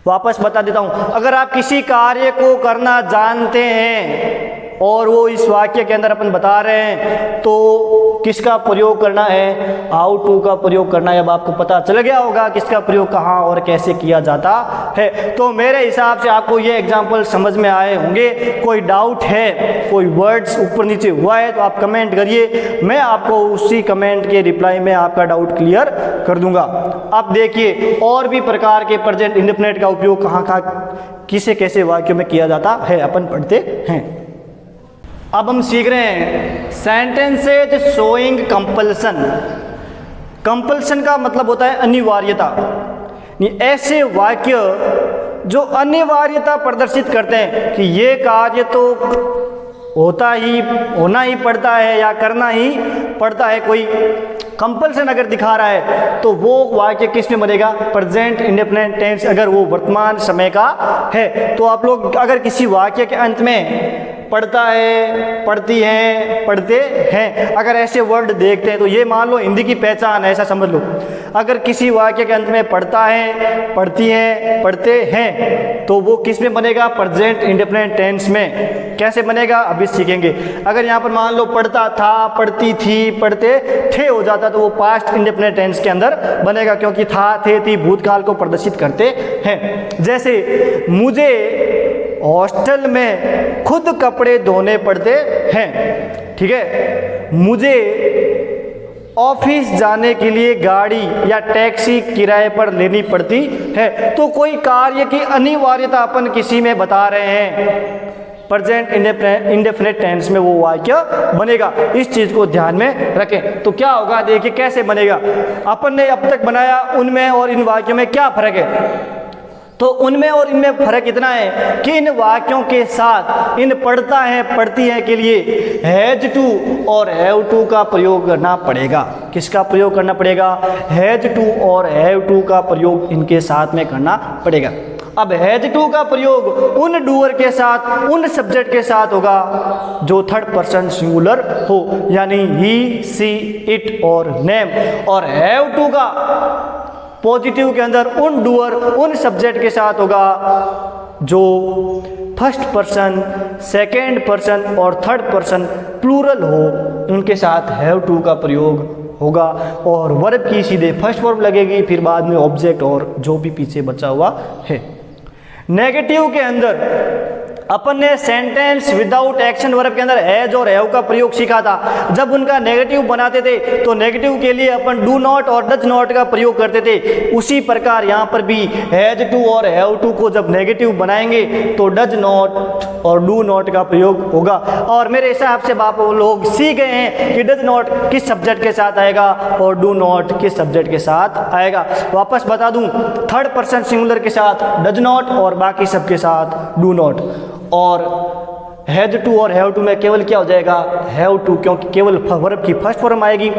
Speaker 1: वापस बता देता हूं, अगर आप किसी कार्य को करना जानते हैं और वो इस वाक्य के अंदर अपन बता रहे हैं, तो किसका प्रयोग करना है? हाउ टू का प्रयोग करना है। अब आपको पता चल गया होगा किसका प्रयोग कहाँ और कैसे किया जाता है। तो मेरे हिसाब से आपको ये एग्जाम्पल समझ में आए होंगे। कोई डाउट है, कोई वर्ड्स ऊपर नीचे हुआ है तो आप कमेंट करिए, मैं आपको उसी कमेंट के रिप्लाई में आपका डाउट क्लियर कर दूंगा। अब देखिए, और भी प्रकार के प्रेजेंट इंडेफिनिट का उपयोग कहाँ किसे कैसे वाक्यों में किया जाता है, अपन पढ़ते हैं। अब हम सीख रहे हैं सेंटेंसेज शोइंग कंपल्सन। कंपल्सन का मतलब होता है अनिवार्यता। ऐसे वाक्य जो अनिवार्यता प्रदर्शित करते हैं कि ये कार्य तो होना ही पड़ता है या करना ही पड़ता है, कोई कंपल्सन अगर दिखा रहा है तो वो वाक्य किस में बनेगा? प्रेजेंट इंडेफिनिट टेंस, अगर वो वर्तमान समय का है। तो आप लोग अगर किसी वाक्य के अंत में पढ़ता है, पढ़ती हैं, पढ़ते हैं। अगर ऐसे वर्ड देखते हैं तो ये मान लो हिंदी की पहचान है, ऐसा समझ लो। अगर किसी वाक्य के अंत में पढ़ता है, पढ़ती हैं, पढ़ते हैं, तो वो किस में बनेगा? प्रेजेंट इंडेफिनिट टेंस में। कैसे बनेगा अभी सीखेंगे। अगर यहाँ पर मान लो पढ़ता था, पढ़ती थी, पढ़ते थे हो जाता तो वो पास्ट इंडेफिनिट टेंस के अंदर बनेगा, क्योंकि था, थे, थी भूतकाल को प्रदर्शित करते हैं। जैसे मुझे हॉस्टल में खुद कपड़े धोने पड़ते हैं, ठीक है। मुझे ऑफिस जाने के लिए गाड़ी या टैक्सी किराए पर लेनी पड़ती है। तो कोई कार्य की अनिवार्यता अपन किसी में बता रहे हैं, प्रेजेंट इंडेफिनिट टेंस में वो वाक्य बनेगा। इस चीज को ध्यान में रखें। तो क्या होगा देखिए कैसे बनेगा। अपन ने अब तक बनाया, उनमें और इन वाक्यों में क्या फर्क है। तो उनमें और इनमें फर्क इतना है कि इन वाक्यों के साथ इन पढ़ता है, पढ़ती है के लिए हैज टू और हैव टू का प्रयोग करना पड़ेगा। किसका प्रयोग करना पड़ेगा? हैज टू और हैव टू का प्रयोग इनके साथ में करना पड़ेगा। अब हैज टू का प्रयोग उन डूअर के साथ, उन सब्जेक्ट के साथ होगा जो थर्ड पर्सन सिंगुलर हो, यानी ही, सी, इट और नेम। और हैव टू का पॉजिटिव के अंदर उन डूअर, उन सब्जेक्ट के साथ होगा जो फर्स्ट पर्सन, सेकेंड पर्सन और थर्ड पर्सन प्लूरल हो, उनके साथ हैव टू का प्रयोग होगा। और वर्ब की सीधे फर्स्ट वर्ब लगेगी, फिर बाद में ऑब्जेक्ट और जो भी पीछे बचा हुआ है। नेगेटिव के अंदर अपन ने सेंटेंस विदाउट एक्शन वर्ब के अंदर हैज और हैव का प्रयोग सीखा था। जब उनका नेगेटिव बनाते थे तो नेगेटिव के लिए अपन डू नॉट और डज नॉट का प्रयोग करते थे। उसी प्रकार यहाँ पर भी हैज टू और हैव टू को जब नेगेटिव बनाएंगे तो डज नॉट और डू नॉट का प्रयोग होगा। और मेरे हिसाब से आप लोग सीख गए हैं कि डज नॉट किस सब्जेक्ट के साथ आएगा और डू नॉट किस सब्जेक्ट के साथ आएगा। वापस बता दूं, थर्ड पर्सन सिंगुलर के साथ डज नॉट और बाकी सबके साथ डू नॉट। और हैज टू और हैव टू में केवल क्या हो जाएगा? हैव टू, क्योंकि केवल वर्ब की फर्स्ट फॉर्म आएगी।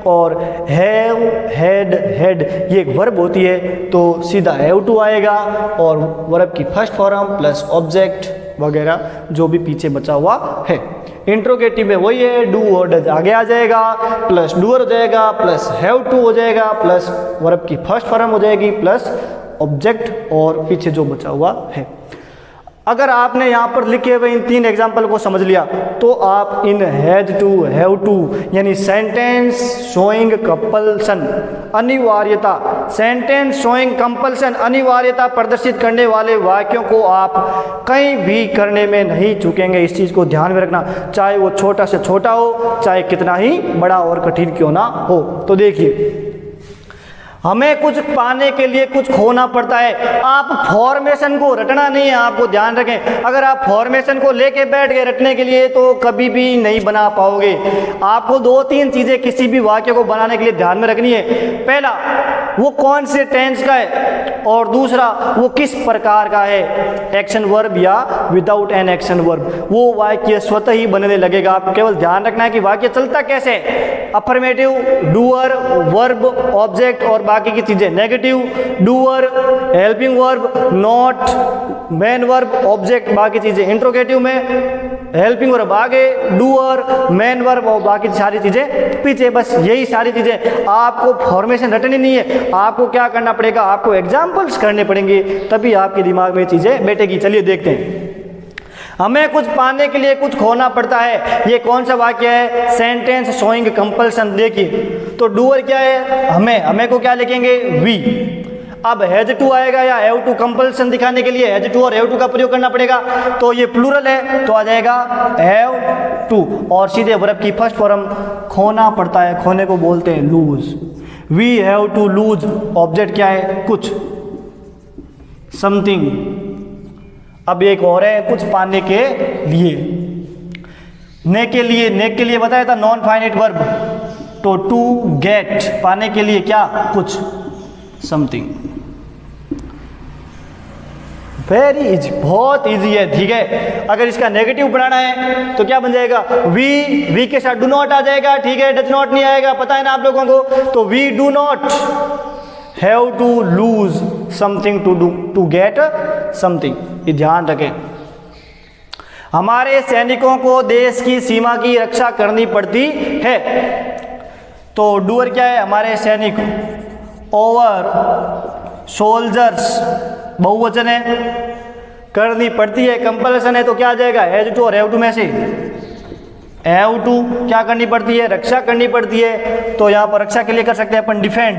Speaker 1: और हैव, हैड, हैड ये एक वर्ब होती है तो सीधा हैव टू आएगा और वर्ब की फर्स्ट फॉर्म प्लस ऑब्जेक्ट वगैरह जो भी पीछे बचा हुआ है। इंट्रोगेटिव में वही है, डू और डज आगे आ जाएगा, प्लस डूअर हो जाएगा, प्लस हैव टू हो जाएगा, प्लस वर्ब की फर्स्ट फॉर्म हो जाएगी, प्लस ऑब्जेक्ट और पीछे जो बचा हुआ है। अगर आपने यहाँ पर लिखे हुए इन तीन एग्जाम्पल को समझ लिया तो आप इन हैज टू, हैव टू यानी सेंटेंस शोइंग कंपल्सन, अनिवार्यता, सेंटेंस शोइंग कंपल्सन अनिवार्यता प्रदर्शित करने वाले वाक्यों को आप कहीं भी करने में नहीं चूकेंगे। इस चीज़ को ध्यान में रखना, चाहे वो छोटा से छोटा हो, चाहे कितना ही बड़ा और कठिन क्यों ना हो। तो देखिए, हमें कुछ पाने के लिए कुछ खोना पड़ता है। आप फॉर्मेशन को रटना नहीं है, आपको ध्यान रखें। अगर आप फॉर्मेशन को लेके बैठ गए रटने के लिए तो कभी भी नहीं बना पाओगे। आपको दो तीन चीजें किसी भी वाक्य को बनाने के लिए ध्यान में रखनी है। पहला, वो कौन से टेंस का है, और दूसरा वो किस प्रकार का है, एक्शन वर्ब या विदाउट एन एक्शन वर्ब। वो वाक्य स्वतः ही बनने लगेगा। आपको केवल ध्यान रखना है कि वाक्य चलता कैसे है। अफर्मेटिव, डूअर, वर्ब, ऑब्जेक्ट और बाकी की चीजें। Negative, doer, helping verb, not, main verb, object, बाकी चीजें। इंट्रोगेटिव में हेल्पिंग वर्ब आगे, डूअर, मेन वर्ब और बाकी सारी चीजें पीछे। बस यही सारी चीजें। आपको फॉर्मेशन रटनी नहीं है, आपको क्या करना पड़ेगा, आपको एग्जाम्पल्स करने पड़ेंगे, तभी आपके दिमाग में चीजें बैठेगी। चलिए देखते हैं। हमें कुछ पाने के लिए कुछ खोना पड़ता है, ये कौन सा वाक्य है? Sentence showing compulsion. देखिए, तो डूअर क्या है? हमें को क्या लिखेंगे? वी। अब हैज टू आएगा या हैव टू, कंपल्सन दिखाने के लिए हैज टू और हैव टू का प्रयोग करना पड़ेगा। तो ये प्लूरल है तो आ जाएगा हैव टू, और सीधे वर्ब की फर्स्ट फॉर्म खोना पड़ता है, खोने को बोलते हैं lose. We have to lose, object क्या है? कुछ, समथिंग। अब एक और है, कुछ पाने के लिए। ने के लिए बताया था नॉन फाइनाइट वर्ब। तो टू गेट, पाने के लिए क्या? कुछ, समथिंग। वेरी इजी, बहुत इजी है, ठीक है। अगर इसका नेगेटिव बनाना है तो क्या बन जाएगा? वी के साथ डू नॉट आ जाएगा, ठीक है। डज नॉट नहीं आएगा, पता है ना आप लोगों को। तो we do not have to lose something to do, to get something. ये ध्यान रखें। हमारे सैनिकों को देश की सीमा की रक्षा करनी पड़ती है। तो डूअर क्या है? हमारे सैनिक। ओवर सोल्जर्स बहुवचन है, करनी पड़ती है कंपल्सन है, तो क्या आ जाएगा? हैज टू और हैव टू में से हैव टू क्या करनी पड़ती है? रक्षा करनी पड़ती है। तो यहाँ पर रक्षा के लिए कर सकते हैं अपन डिफेंड,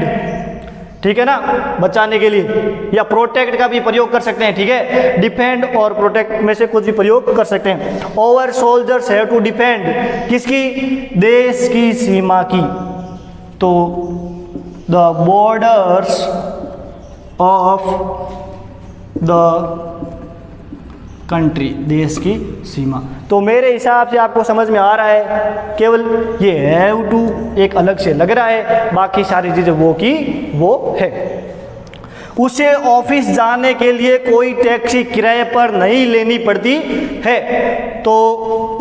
Speaker 1: ठीक है ना, बचाने के लिए, या प्रोटेक्ट का भी प्रयोग कर सकते हैं, ठीक है। डिफेंड और प्रोटेक्ट में से कुछ भी प्रयोग कर सकते हैं। Our soldiers have to defend किसकी? देश की सीमा की। तो the borders of the country, देश की सीमा। तो मेरे हिसाब से आपको समझ में आ रहा है, केवल ये हैव टू एक अलग से लग रहा है, बाकी सारी चीजें वो की वो है। उसे ऑफिस जाने के लिए कोई टैक्सी किराए पर नहीं लेनी पड़ती है। तो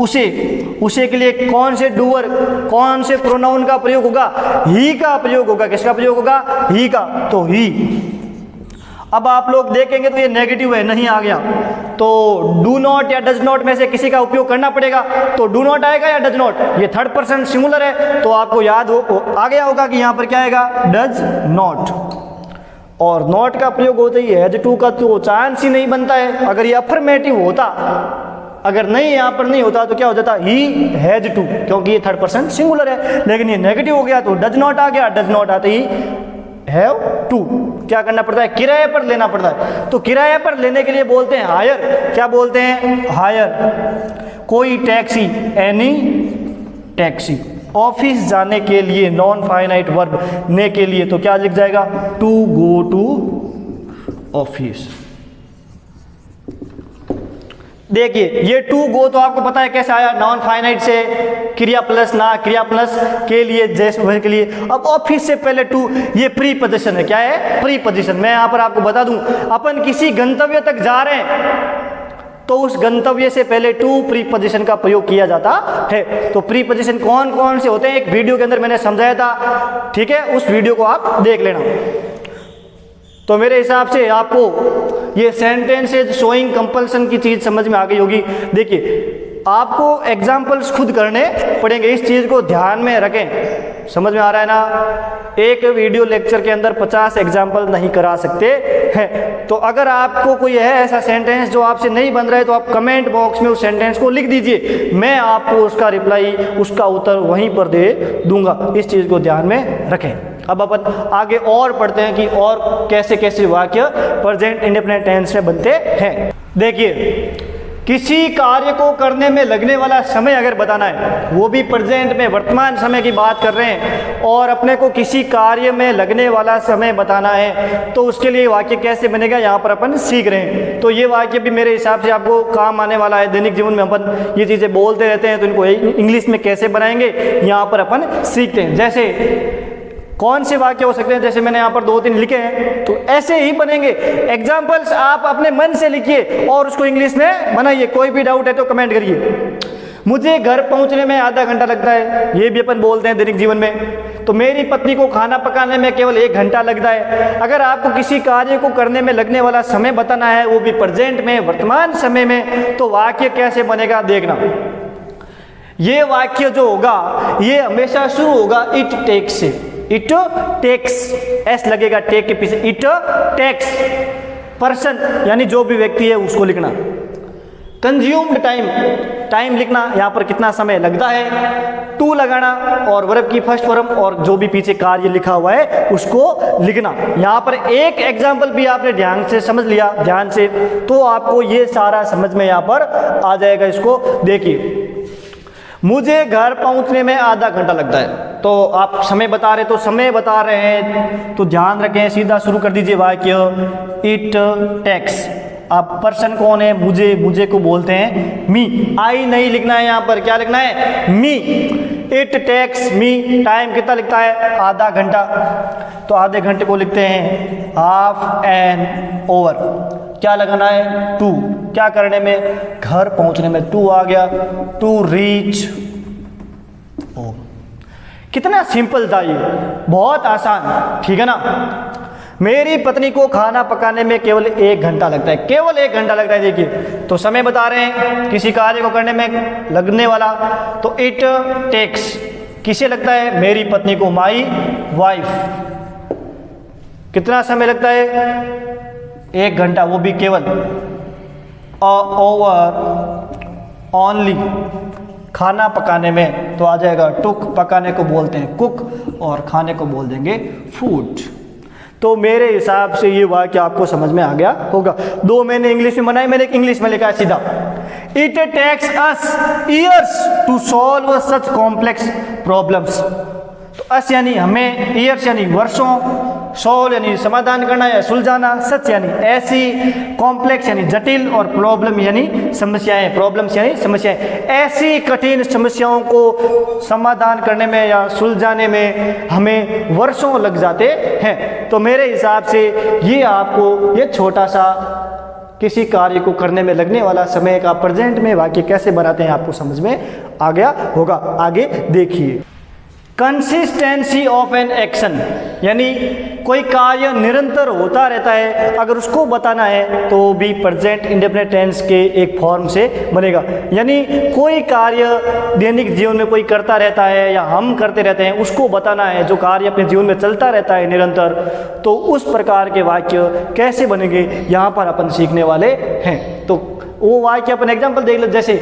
Speaker 1: उसे के लिए कौन से डूअर, कौन से प्रोनाउन का प्रयोग होगा? ही का प्रयोग होगा। किसका प्रयोग होगा? ही का। तो ही। अब आप लोग देखेंगे तो ये नेगेटिव है, नहीं आ गया, तो डू नॉट या डज नॉट में से किसी का उपयोग करना पड़ेगा। तो डू नॉट आएगा या डज नॉट? ये थर्ड पर्सन सिंगुलर है, तो आपको याद आ गया होगा कि यहाँ पर क्या आएगा? Does not. और नॉट का प्रयोग होता ही हैज टू का तो चांस ही नहीं बनता है। अगर ये अफर्मेटिव होता, अगर नहीं यहाँ पर नहीं होता तो क्या हो जाता? ही हैज टू, क्योंकि ये थर्ड पर्सन सिंगुलर है। लेकिन ये नेगेटिव हो गया तो डज नॉट आ गया। डज नॉट आते ही हैव टू क्या करना पड़ता है? किराए पर लेना पड़ता है। तो किराए पर लेने के लिए बोलते हैं हायर। क्या बोलते हैं? हायर। कोई टैक्सी, एनी टैक्सी। ऑफिस जाने के लिए नॉन फाइनाइट वर्ब ने के लिए, तो क्या लिख जाएगा? To go to office. देखिए ये टू गो तो आपको पता है कैसे आया? नॉन फाइनाइट से क्रिया प्लस ना, क्रिया प्लस के लिए, जैसे के लिए। अब ऑफिस से पहले टू, ये प्री पोजीशन है। क्या है? Pre position. मैं यहाँ पर आपको बता दूं, अपन किसी गंतव्य तक जा रहे हैं तो उस गंतव्य से पहले टू प्री पोजीशन का प्रयोग किया जाता है। तो प्री पोजीशन कौन कौन से होते हैं एक वीडियो के अंदर मैंने समझाया था, ठीक है, उस वीडियो को आप देख लेना। तो मेरे हिसाब से आपको ये सेंटेंसेज शोइंग कंपल्सन की चीज समझ में आ गई होगी। देखिए आपको एग्जाम्पल्स खुद करने पड़ेंगे, इस चीज को ध्यान में रखें। समझ में आ रहा है ना? एक वीडियो लेक्चर के अंदर 50 एग्जाम्पल नहीं करा सकते हैं। तो अगर आपको कोई है ऐसा सेंटेंस जो आपसे नहीं बन रहा है तो आप कमेंट बॉक्स में उस सेंटेंस को लिख दीजिए, मैं आपको उसका रिप्लाई, उसका उत्तर वहीं पर दे दूंगा। इस चीज को ध्यान में रखें। अब अपन आगे और पढ़ते हैं कि और कैसे कैसे वाक्य प्रेजेंट इंडेफिनिट टेंस में बनते हैं। देखिए किसी कार्य को करने में लगने वाला समय अगर बताना है, वो भी प्रेजेंट में वर्तमान समय की बात कर रहे हैं, और अपने को किसी कार्य में लगने वाला समय बताना है, तो उसके लिए वाक्य कैसे बनेगा यहाँ पर अपन सीख रहे हैं। तो ये वाक्य भी मेरे हिसाब से आपको काम आने वाला है। दैनिक जीवन में अपन ये चीज़ें बोलते रहते हैं, तो इनको इंग्लिश में कैसे बनाएंगे यहाँ पर अपन सीखते हैं। जैसे कौन से वाक्य हो सकते हैं, जैसे मैंने यहाँ पर 2-3 लिखे हैं, तो ऐसे ही बनेंगे। एग्जाम्पल्स आप अपने मन से लिखिए और उसको इंग्लिश में बनाइए। कोई भी डाउट है तो कमेंट करिए। मुझे घर पहुँचने में आधा घंटा लगता है, ये भी अपन बोलते हैं दैनिक जीवन में। तो मेरी पत्नी को खाना पकाने में केवल 1 घंटा लगता है। अगर आपको किसी कार्य को करने में लगने वाला समय बताना है, वो भी प्रेजेंट में, वर्तमान समय में, तो वाक्य कैसे बनेगा देखना। ये वाक्य जो होगा ये हमेशा शुरू होगा इट टेक्स से। इट टेक्स, एस लगेगा टेक के पीछे। इट टेक्स पर्सन यानी जो भी व्यक्ति है उसको लिखना। कंज्यूम्ड टाइम, टाइम लिखना, यहाँ पर कितना समय लगता है, टू लगाना, और वर्ब की फर्स्ट फॉर्म और जो भी पीछे कार्य लिखा हुआ है उसको लिखना। यहाँ पर एक एग्जाम्पल भी आपने ध्यान से समझ लिया, ध्यान से, तो आपको ये सारा समझ में यहाँ पर आ जाएगा। इसको देखिए, मुझे घर पहुंचने में आधा घंटा लगता है, तो आप समय बता रहे, तो समय बता रहे हैं तो ध्यान रखें, सीधा शुरू कर दीजिए वाक्य इट टेक्स। अब पर्सन कौन है? मुझे, मुझे को बोलते हैं मी। आई नहीं लिखना है यहाँ पर, क्या लिखना है? Me. It takes me. Time कितना लिखता है? आधा घंटा, तो आधे घंटे को लिखते हैं हाफ एन ओवर। क्या लगाना है? टू। क्या करने में? घर पहुंचने में। टू आ गया, टू रीच होम। कितना सिंपल था ये, बहुत आसान, ठीक है ना। मेरी पत्नी को खाना पकाने में केवल 1 घंटा लगता है, केवल 1 घंटा लगता है। देखिए तो समय बता रहे हैं किसी कार्य को करने में लगने वाला, तो इट टेक्स किसे लगता है, मेरी पत्नी को, माई वाइफ। कितना समय लगता है, 1 घंटा, वो भी केवल। ओवर ओनली खाना पकाने में, तो आ जाएगा टुक, पकाने को बोलते हैं कुक और खाने को बोल देंगे फूड। तो मेरे हिसाब से ये वाक्य आपको समझ में आ गया होगा। 2 मैंने इंग्लिश में बनाए, मैंने एक इंग्लिश में लिखा है सीधा, it takes us years to solve such complex problems. तो अस यानी हमें, ईयर्स यानी वर्षों, सॉल्व यानी समाधान करना या सुलझाना, सच यानी ऐसी, कॉम्प्लेक्स यानी जटिल, और प्रॉब्लम यानी समस्याएं, प्रॉब्लम्स यानी समस्याएं। ऐसी कठिन समस्याओं को समाधान करने में या सुलझाने में हमें वर्षों लग जाते हैं। तो मेरे हिसाब से ये आपको ये छोटा सा किसी कार्य को करने में लगने वाला समय का प्रेजेंट में वाक्य कैसे बनाते हैं आपको समझ में आ गया होगा। आगे देखिए, कंसिस्टेंसी ऑफ एन एक्शन, यानी कोई कार्य निरंतर होता रहता है, अगर उसको बताना है तो भी प्रेजेंट इंडेफिनिट टेंस के एक फॉर्म से बनेगा। यानी कोई कार्य दैनिक जीवन में कोई करता रहता है या हम करते रहते हैं, उसको बताना है, जो कार्य अपने जीवन में चलता रहता है निरंतर, तो उस प्रकार के वाक्य कैसे बनेंगे यहाँ पर अपन सीखने वाले हैं। तो वो वाक्य अपन एग्जाम्पल देख लो, जैसे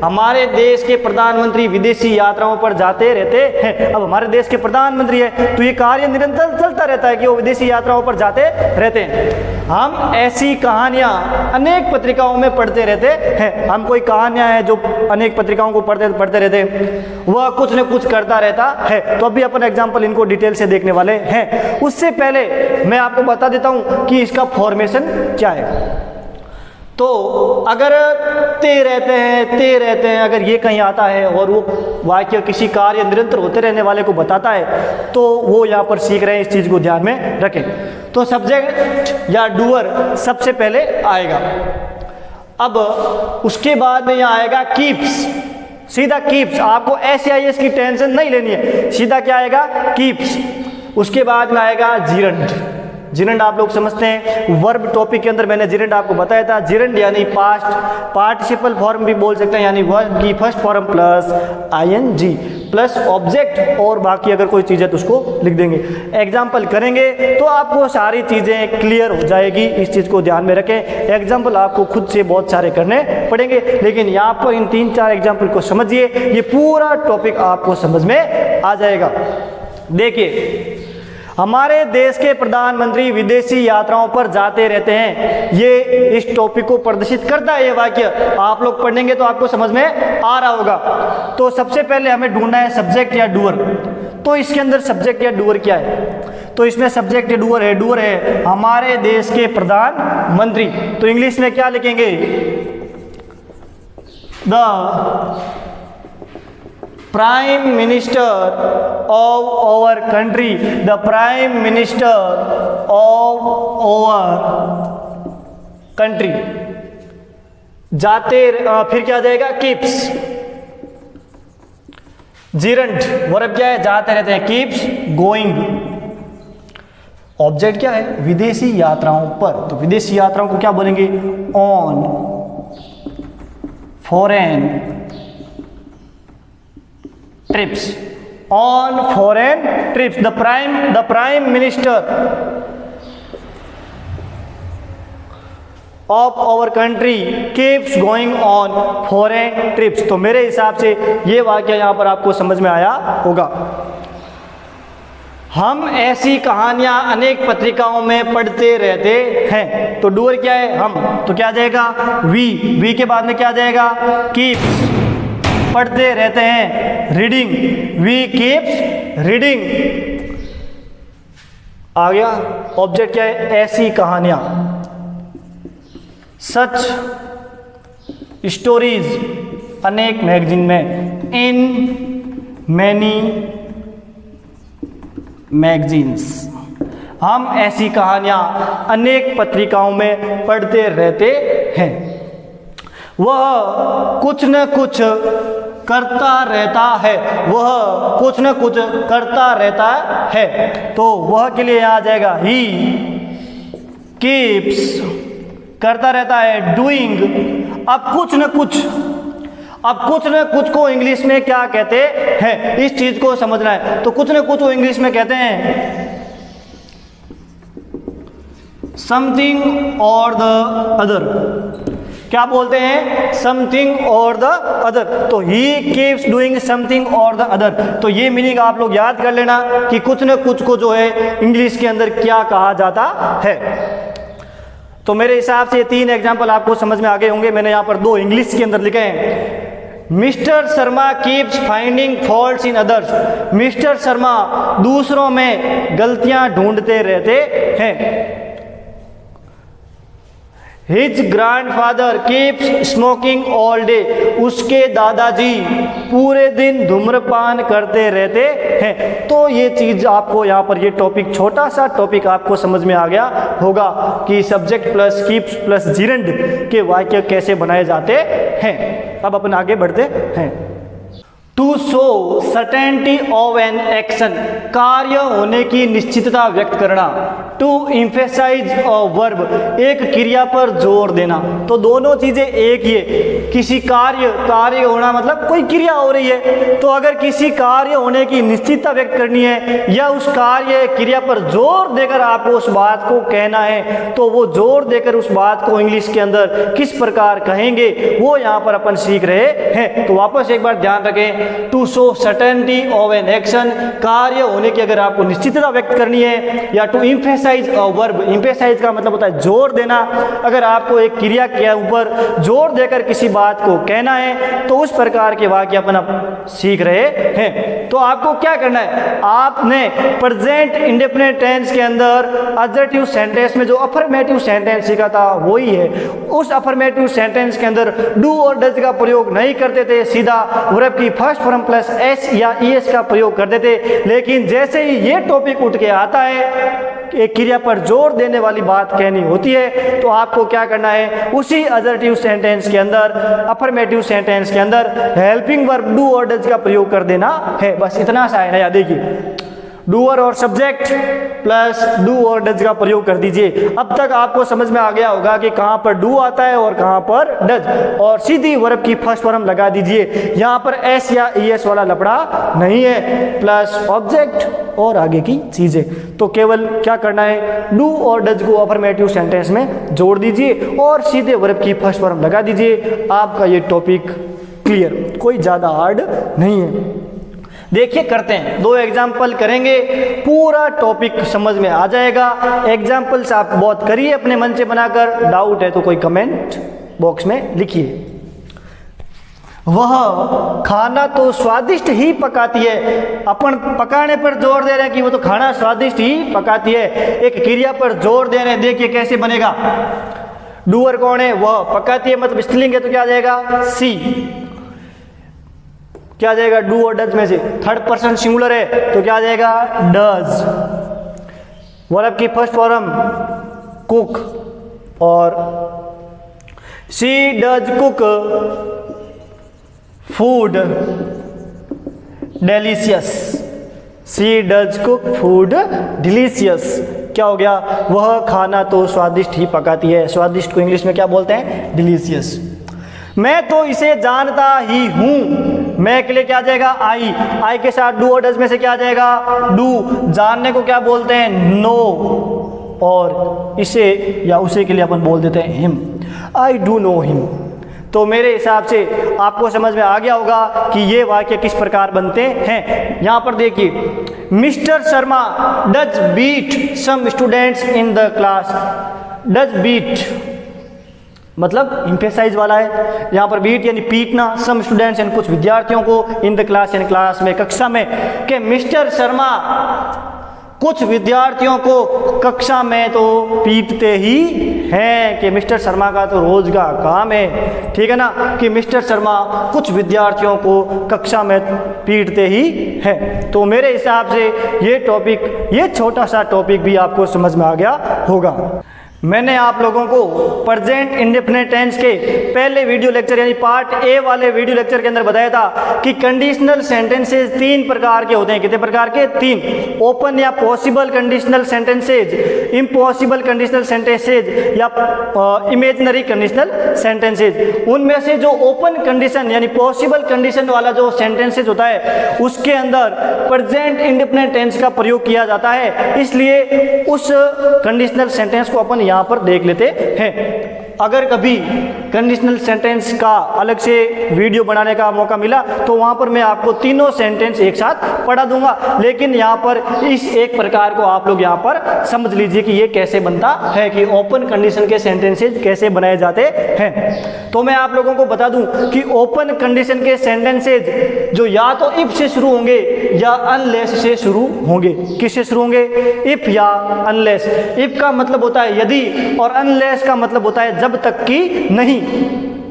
Speaker 1: हमारे देश के प्रधानमंत्री विदेशी यात्राओं पर जाते रहते हैं। अब हमारे देश के प्रधानमंत्री है तो ये कार्य निरंतर चलता रहता है कि वो विदेशी यात्राओं पर जाते रहते हैं। हम ऐसी कहानियां अनेक पत्रिकाओं में पढ़ते रहते हैं। हम कोई कहानियां हैं जो अनेक पत्रिकाओं को पढ़ते रहते हैं, वह कुछ न कुछ करता रहता है। तो अभी अपन एग्जाम्पल इनको डिटेल से देखने वाले हैं। उससे पहले मैं आपको बता देता हूं कि इसका फॉर्मेशन क्या है। तो अगर ते रहते हैं, अगर ये कहीं आता है और वो वाक्य किसी कार्य निरंतर होते रहने वाले को बताता है, तो वो यहाँ पर सीख रहे हैं, इस चीज़ को ध्यान में रखें। तो सब्जेक्ट या डूअर सबसे पहले आएगा। अब उसके बाद में यहाँ आएगा कीप्स, सीधा कीप्स। आपको SIS की टेंशन नहीं लेनी है, सीधा क्या आएगा, कीप्स। उसके बाद में आएगा जिरंड। जिरंड आप लोग समझते हैं, वर्ब टॉपिक के अंदर मैंने जिरंड आपको बताया था। जिरंड यानी पास्ट पार्टिसिपल फॉर्म भी बोल सकते हैं, यानी वर्ब की first form plus ING plus object, और बाकी अगर कोई चीज़ है तो उसको लिख देंगे। एग्जाम्पल करेंगे तो आपको सारी चीज़ें क्लियर हो जाएगी, इस चीज़ को ध्यान में रखें। एग्जाम्पल आपको खुद से बहुत सारे करने पड़ेंगे, लेकिन यहाँ पर इन 3-4 एग्जाम्पल को समझिए, ये पूरा टॉपिक आपको समझ में आ जाएगा। देखिए, हमारे देश के प्रधानमंत्री विदेशी यात्राओं पर जाते रहते हैं, ये इस टॉपिक को प्रदर्शित करता है। ये वाक्य आप लोग पढ़ेंगे तो आपको समझ में आ रहा होगा। तो सबसे पहले हमें ढूंढना है सब्जेक्ट या डूअर। तो इसके अंदर सब्जेक्ट या डूअर क्या है, तो इसमें सब्जेक्ट या डूअर है। डूअर है हमारे देश के प्रधानमंत्री, तो इंग्लिश में क्या लिखेंगे, the prime minister of our country, the prime minister of our country. जाते फिर क्या आ जाएगा, कीप्स। जिरंट वर्ब क्या है, जाते रहते हैं, कीप्स गोइंग। ऑब्जेक्ट क्या है, विदेशी यात्राओं पर, तो विदेशी यात्राओं को क्या बोलेंगे, on foreign trips, on foreign trips. The prime minister of our country keeps going on foreign trips. तो मेरे हिसाब से ये वाक्य यहाँ पर आपको समझ में आया होगा। हम ऐसी कहानियां अनेक पत्रिकाओं में पढ़ते रहते हैं, तो डूअर क्या है, हम, तो क्या आ जाएगा, वी के बाद में क्या आ जाएगा, कीप्स, पढ़ते रहते हैं, रीडिंग, वी कीप्स रीडिंग। आ गया। ऑब्जेक्ट क्या है, ऐसी कहानियां, सच स्टोरीज, अनेक मैगजीन में, इन मैनी मैगजीन्स। हम ऐसी कहानियां अनेक पत्रिकाओं में पढ़ते रहते हैं। वह कुछ न कुछ करता रहता है, वह कुछ न कुछ करता रहता है, तो वह के लिए आ जाएगा ही कीप्स करता रहता है, डूइंग। अब कुछ न कुछ को इंग्लिश में क्या कहते हैं, इस चीज को समझना है। तो कुछ न कुछ को इंग्लिश में कहते हैं समथिंग और द अदर। क्या बोलते हैं? समथिंग और द अदर। तो ही कीप्स डूइंग समथिंग और द अदर। तो ये मीनिंग आप लोग याद कर लेना कि कुछ न कुछ को जो है इंग्लिश के अंदर क्या कहा जाता है। तो मेरे हिसाब से 3 एग्जाम्पल आपको समझ में आ गए होंगे। मैंने यहाँ पर 2 इंग्लिश के अंदर लिखे हैं। Mister Sharma keeps finding faults in others. Mister Sharma दूसरों में गलतियां ढूंढते रहते हैं। His grandfather keeps smoking all day. उसके दादाजी पूरे दिन धूम्रपान करते रहते हैं। तो ये चीज आपको यहाँ पर ये टॉपिक, छोटा सा टॉपिक आपको समझ में आ गया होगा कि subject plus keeps plus gerund के वाक्य कैसे बनाए जाते हैं। अब अपन आगे बढ़ते हैं। To show certainty of an action, कार्य होने की निश्चितता व्यक्त करना। टू एम्फेसाइज अ वर्ब, एक क्रिया पर जोर देना। तो दोनों चीजें एक ही है। किसी कार्य होना मतलब कोई क्रिया हो रही है, तो अगर किसी कार्य होने की निश्चितता व्यक्त करनी है या उस कार्य क्रिया पर जोर देकर आपको उस बात को कहना है, तो वो जोर देकर उस बात को इंग्लिश के अंदर किस प्रकार कहेंगे वो यहाँ पर अपन सीख रहे हैं। तो वापस एक बार ध्यान रखें, to show certainty of an action, कार्य होने की अगर आपको निश्चितता व्यक्त करनी है, या to emphasize a verb, emphasize का मतलब होता है जोर देना। अगर आपको एक क्रिया के ऊपर जोर देकर किसी बात को कहना है, तो उस प्रकार के वाक्य अपन सीख रहे हैं। तो आपको क्या करना है, आपने प्रेजेंट इंडेफिनिट टेंस के अंदर एडजेक्टिव सेंटेंस में जो अफर्मेटिव सेंटेंस सीखा था वही है। उस अफर्मेटिव सेंटेंस के अंदर डू और डज का प्रयोग नहीं करते थे, सीधा वर्ब की फर्स्ट फॉर्म प्लस एस या ईएस का प्रयोग कर देते। लेकिन जैसे ही ये टॉपिक उठ के आता है, एक क्रिया पर जोर देने वाली बात कहनी होती है, तो आपको क्या करना है, उसी एडजेक्टिव सेंटेंस के अंदर, अफर्मेटिव सेंटेंस के अंदर हेल्पिंग वर्ब डू और डज का प्रयोग कर देना है। बस इतना सा है ना, याद देखिए, डूअर और सब्जेक्ट प्लस डू और डज का प्रयोग कर दीजिए। अब तक आपको समझ में आ गया होगा कि कहां पर डू आता है और कहां पर डज, और सीधी वर्ब की फर्स्ट फॉर्म लगा दीजिए। यहां पर एस या ईएस वाला लफड़ा नहीं है, प्लस ऑब्जेक्ट और आगे की चीजें। तो केवल क्या करना है, डू और डज को अफर्मेटिव सेंटेंस में जोड़ दीजिए और सीधे वर्ब की फर्स्ट फॉर्म लगा दीजिए। आपका ये टॉपिक क्लियर, कोई ज्यादा हार्ड नहीं है। देखिए करते हैं, 2 एग्जाम्पल करेंगे, पूरा टॉपिक समझ में आ जाएगा। एग्जाम्पल्स आप बहुत करिए अपने मन से बनाकर, डाउट है तो कोई कमेंट बॉक्स में लिखिए। वह खाना तो स्वादिष्ट ही पकाती है। अपन पकाने पर जोर दे रहे हैं कि वो तो खाना स्वादिष्ट ही पकाती है, एक क्रिया पर जोर दे रहे हैं। देखिए कैसे बनेगा, डूअर कौन है, वह, पकाती है मतलब स्त्रीलिंग है तो क्या आ जाएगा, सी। क्या आ जाएगा, डू और डज में से थर्ड पर्सन सिंगुलर है तो क्या आ जाएगा, डज। वर्ब की फर्स्ट फॉर्म कुक, और she does cook food delicious. She does cook food delicious. क्या हो गया, वह खाना तो स्वादिष्ट ही पकाती है। स्वादिष्ट को इंग्लिश में क्या बोलते हैं, डिलीशियस। मैं तो इसे जानता ही हूं, मैं के लिए क्या आ जाएगा, आई के साथ डू और डज में से क्या आ जाएगा, डू। जानने को क्या बोलते हैं, नो, और इसे या उसे के लिए अपन बोल देते हैं him, I do know him. तो मेरे हिसाब से आपको समझ में आ गया होगा कि ये वाक्य किस प्रकार बनते हैं। यहां पर देखिए, Mr Sharma does beat some students in the class. Does beat मतलब एम्फेसाइज वाला है, यहाँ पर बीट यानी पीटना, सम स्टूडेंट्स यानी कुछ विद्यार्थियों को, इन द क्लास यानी क्लास में, कक्षा में, कि मिस्टर शर्मा कुछ विद्यार्थियों को कक्षा में तो पीटते ही हैं, कि मिस्टर शर्मा का तो रोज का काम है, ठीक है ना, कि मिस्टर शर्मा कुछ विद्यार्थियों को कक्षा में पीटते ही हैं। तो मेरे हिसाब से ये टॉपिक, ये छोटा सा टॉपिक भी आपको समझ में आ गया होगा। मैंने आप लोगों को प्रेजेंट इंडेफिनिट टेंस के पहले वीडियो लेक्चर यानी पार्ट ए वाले वीडियो लेक्चर के अंदर बताया था कि कंडीशनल सेंटेंसेज 3 प्रकार के होते हैं। कितने प्रकार के? 3। ओपन या possible conditional sentences, impossible conditional sentences या इमेजिनरी कंडीशनल सेंटेंसेज। उनमें से जो ओपन कंडीशन यानी पॉसिबल कंडीशन वाला जो सेंटेंसेज होता है उसके अंदर प्रेजेंट इंडेफिनिट टेंस का प्रयोग किया जाता है, इसलिए उस कंडीशनल सेंटेंस को अपन यहां पर देख लेते हैं। अगर कभी कंडीशनल सेंटेंस का अलग से वीडियो बनाने का मौका मिला तो वहां पर मैं आपको तीनों सेंटेंस एक साथ पढ़ा दूंगा, लेकिन यहां पर इस एक प्रकार को आप लोग यहां पर समझ लीजिए कि ये कैसे बनता है, कि ओपन कंडीशन के सेंटेंसेज कैसे बनाए जाते हैं। तो मैं आप लोगों को बता दूं कि ओपन कंडीशन के सेंटेंसेज जो या तो इफ से शुरू होंगे या अनलेस से शुरू होंगे। किससे शुरू होंगे? इफ या अनलेस। इफ का मतलब होता है यदि और अनलेस का मतलब होता है जब तक कि नहीं।